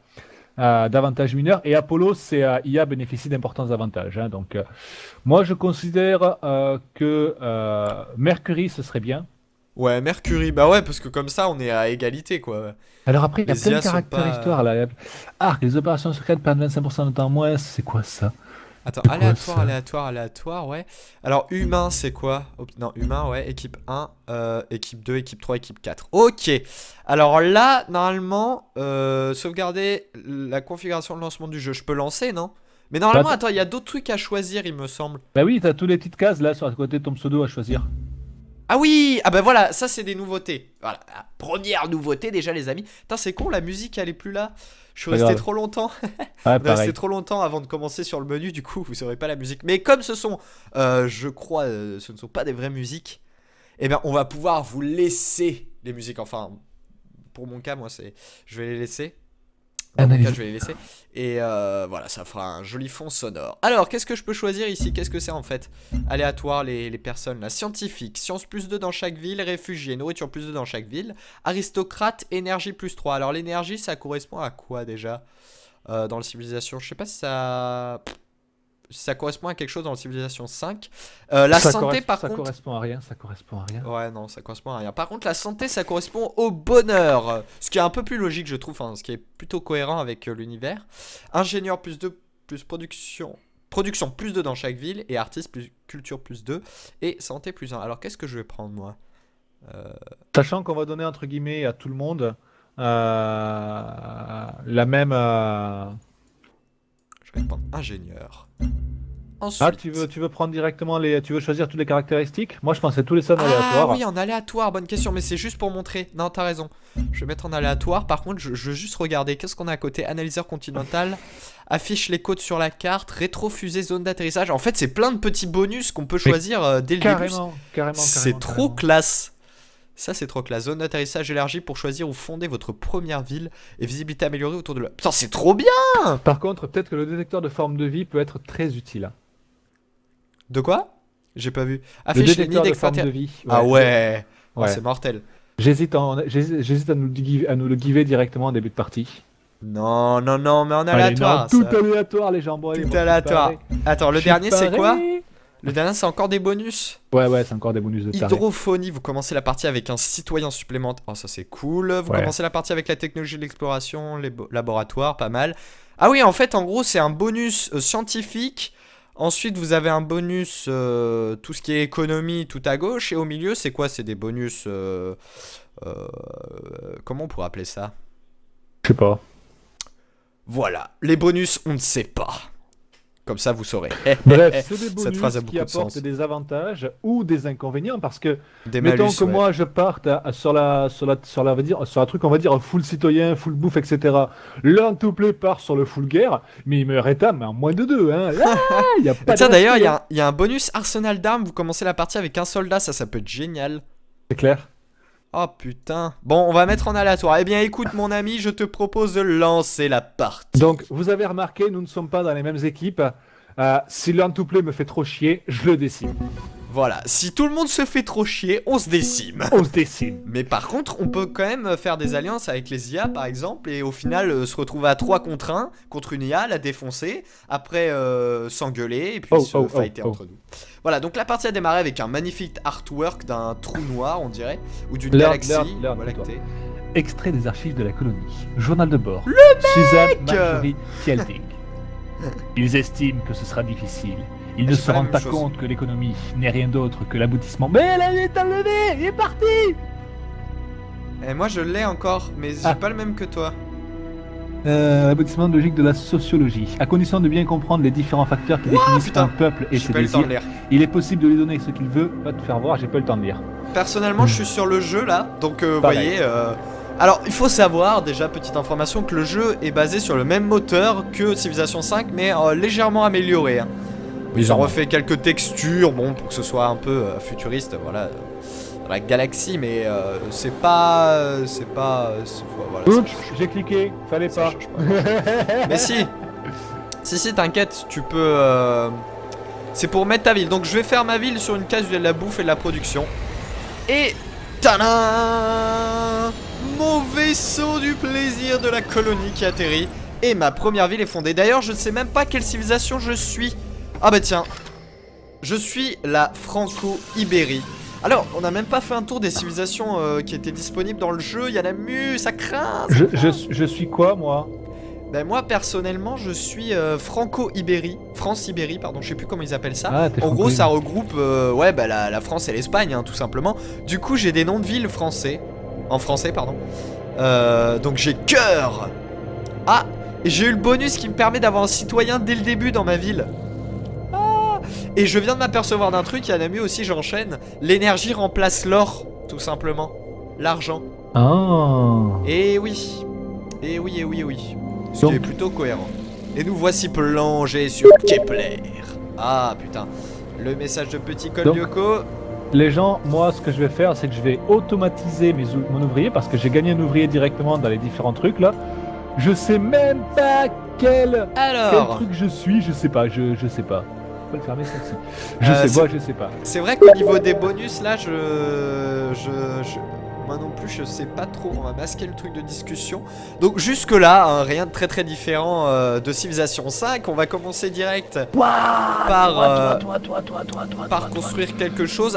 D'avantages mineurs. Et Apollo, c'est IA bénéficie d'importants avantages. Hein. Donc, moi, je considère que Mercury, ce serait bien. Ouais, Mercury, bah ouais, parce que comme ça, on est à égalité, quoi. Alors après, il y a plein de caractères histoire, là. Arc, les opérations secrètes perdent 25% de temps moins, c'est quoi ça? Attends, aléatoire, ouais. Alors, humain, c'est quoi? Non, humain, ouais, équipe 1, équipe 2, équipe 3, équipe 4. Ok. Alors là, normalement, sauvegarder la configuration de lancement du jeu. Je peux lancer, non? Mais normalement, attends, il y a d'autres trucs à choisir, il me semble. Bah oui, t'as toutes les petites cases, là, sur le côté de ton pseudo à choisir. Ah oui! Ah bah voilà, ça c'est des nouveautés. Voilà, la première nouveauté déjà les amis. Putain c'est con, la musique elle est plus là. Je suis resté trop longtemps. Ouais, resté trop longtemps avant de commencer sur le menu, du coup vous saurez pas la musique. Mais comme ce sont, je crois, ce ne sont pas des vraies musiques, eh bien on va pouvoir vous laisser les musiques. Enfin, pour mon cas moi c'est, je vais les laisser. Dans mon cas, je vais les laisser. Et voilà, ça fera un joli fond sonore. Alors, qu'est-ce que je peux choisir ici? Qu'est-ce que c'est en fait? Aléatoire, les personnes là. Scientifique, science plus 2 dans chaque ville. Réfugié, nourriture plus 2 dans chaque ville. Aristocrate, énergie plus 3. Alors, l'énergie, ça correspond à quoi déjà dans la civilisation? Je sais pas si ça correspond à quelque chose dans la civilisation 5. La santé, par contre. Ça correspond à rien, ça correspond à rien. Ouais, non, ça correspond à rien. Par contre, la santé, ça correspond au bonheur. Ce qui est un peu plus logique, je trouve. Hein, ce qui est plutôt cohérent avec l'univers. Ingénieur plus 2, plus production. Production plus 2 dans chaque ville. Et artiste plus culture plus 2. Et santé plus 1. Alors, qu'est-ce que je vais prendre, moi Sachant qu'on va donner, entre guillemets, à tout le monde la même... Je vais prendre ingénieur. Ensuite... Ah, tu veux prendre directement les... Tu veux choisir toutes les caractéristiques? Moi, je pensais tous les sommes aléatoires. Ah oui, en aléatoire, bonne question, mais c'est juste pour montrer. Non, t'as raison. Je vais mettre en aléatoire. Par contre, je veux juste regarder. Qu'est-ce qu'on a à côté? Analyseur continental. Affiche les côtes sur la carte. Rétrofusée, zone d'atterrissage. En fait, c'est plein de petits bonus qu'on peut choisir dès le début. Carrément. C'est trop classe. Ça, c'est trop classe. Zone d'atterrissage élargie pour choisir où fonder votre première ville et visibilité améliorée autour de la... Putain, c'est trop bien! Par contre, peut-être que le détecteur de forme de vie peut être très utile. De quoi? J'ai pas vu. Affiche les nids d'extraterrestres. Ouais, ah ouais, ouais. C'est mortel. J'hésite à nous le giver directement en début de partie. Non, mais en aléatoire. Tout aléatoire, les gens. Tout aléatoire. Attends, le dernier, c'est quoi? Le dernier, c'est encore des bonus. Ouais, c'est encore des bonus de taré. Hydrophonie, vous commencez la partie avec un citoyen supplémentaire. Oh, ça c'est cool. Vous commencez la partie avec la technologie de l'exploration, les laboratoires, pas mal. Ah oui, en fait, en gros, c'est un bonus scientifique. Ensuite, vous avez un bonus, tout ce qui est économie, tout à gauche. Et au milieu, c'est quoi? C'est des bonus... comment on pourrait appeler ça? Je sais pas. Voilà, les bonus, on ne sait pas. Comme ça, vous saurez. Bref, c'est des bonus cette phrase a beaucoup qui de apportent sens. des avantages ou des inconvénients parce que, des mettons malus, que moi je parte sur un truc, on va dire, full citoyen, full bouffe, etc. L'untouplé part sur le full guerre, mais il me rétame en moins de 2. Hein. Là, y a pas tiens, d'ailleurs, il y a un bonus arsenal d'armes. Vous commencez la partie avec un soldat, ça peut être génial. C'est clair. Oh putain. Bon, on va mettre en aléatoire. Eh bien, écoute, mon ami, je te propose de lancer la partie. Donc, vous avez remarqué, nous ne sommes pas dans les mêmes équipes. Si l'untouplé me fait trop chier, je le décime. Voilà, si tout le monde se fait trop chier, on se décime. On se décime. Mais par contre, on peut quand même faire des alliances avec les IA, par exemple, et au final se retrouver à 3 contre 1, contre une IA, la défoncer, après s'engueuler, et puis se fighter entre nous. Voilà, donc la partie a démarré avec un magnifique artwork d'un trou noir, on dirait, ou d'une galaxie. Voilà, extrait des archives de la colonie. Journal de bord. Le mec Marjorie Fielding. Ils estiment que ce sera difficile. Ils ne se rendent pas compte que l'économie n'est rien d'autre que l'aboutissement. Mais elle est enlevée, il est parti. Et moi je l'ai encore, mais j'ai pas le même que toi. L'aboutissement logique de la sociologie. À condition de bien comprendre les différents facteurs qui définissent un peuple et ses désirs, il est possible de lui donner ce qu'il veut. Va te faire voir, j'ai pas eu le temps de lire. Personnellement, je suis sur le jeu là, donc vous voyez... Alors, il faut savoir, déjà, petite information, que le jeu est basé sur le même moteur que Civilization 5, mais légèrement amélioré. Hein. Ils ont refait quelques textures, bon, pour que ce soit un peu futuriste, voilà, dans la galaxie, mais c'est pas... voilà, oups, j'ai cliqué, fallait pas. Mais si, t'inquiète, tu peux... c'est pour mettre ta ville, donc je vais faire ma ville sur une case où il y a de la bouffe et de la production. Et... Tadam! Mon vaisseau du plaisir de la colonie qui atterrit. Et ma première ville est fondée. D'ailleurs, je ne sais même pas quelle civilisation je suis. Ah bah tiens. Je suis la Franco-Ibérie. Alors, on n'a même pas fait un tour des civilisations qui étaient disponibles dans le jeu. Il y en a mu, ça craint. Je suis quoi, moi? Ben moi, personnellement, je suis Franco-Ibérie. France-Ibérie, pardon, je sais plus comment ils appellent ça. Ah, en gros, ça regroupe ouais, bah, la France et l'Espagne, hein, tout simplement. Du coup, j'ai des noms de villes français. En français, pardon. Donc j'ai cœur. Ah, et j'ai eu le bonus qui me permet d'avoir un citoyen dès le début dans ma ville. Ah, et je viens de m'apercevoir d'un truc, il y en a mieux aussi, j'enchaîne. L'énergie remplace l'or, tout simplement. L'argent. Oh. Et oui. Et oui, et oui, et oui. Ce qui est plutôt cohérent. Et nous voici plongés sur Kepler. Ah putain. Le message de petit col Lyoko. Les gens, moi ce que je vais faire, c'est que je vais automatiser mon ouvrier parce que j'ai gagné un ouvrier directement dans les différents trucs là. Je sais même pas quel truc je suis, je sais pas. On peut le fermer ça aussi. Je sais pas. C'est vrai qu'au niveau des bonus, là, moi non plus, je sais pas trop. On va masquer le truc de discussion. Donc jusque là, hein, rien de très différent de Civilization 5. On va commencer direct par construire quelque chose.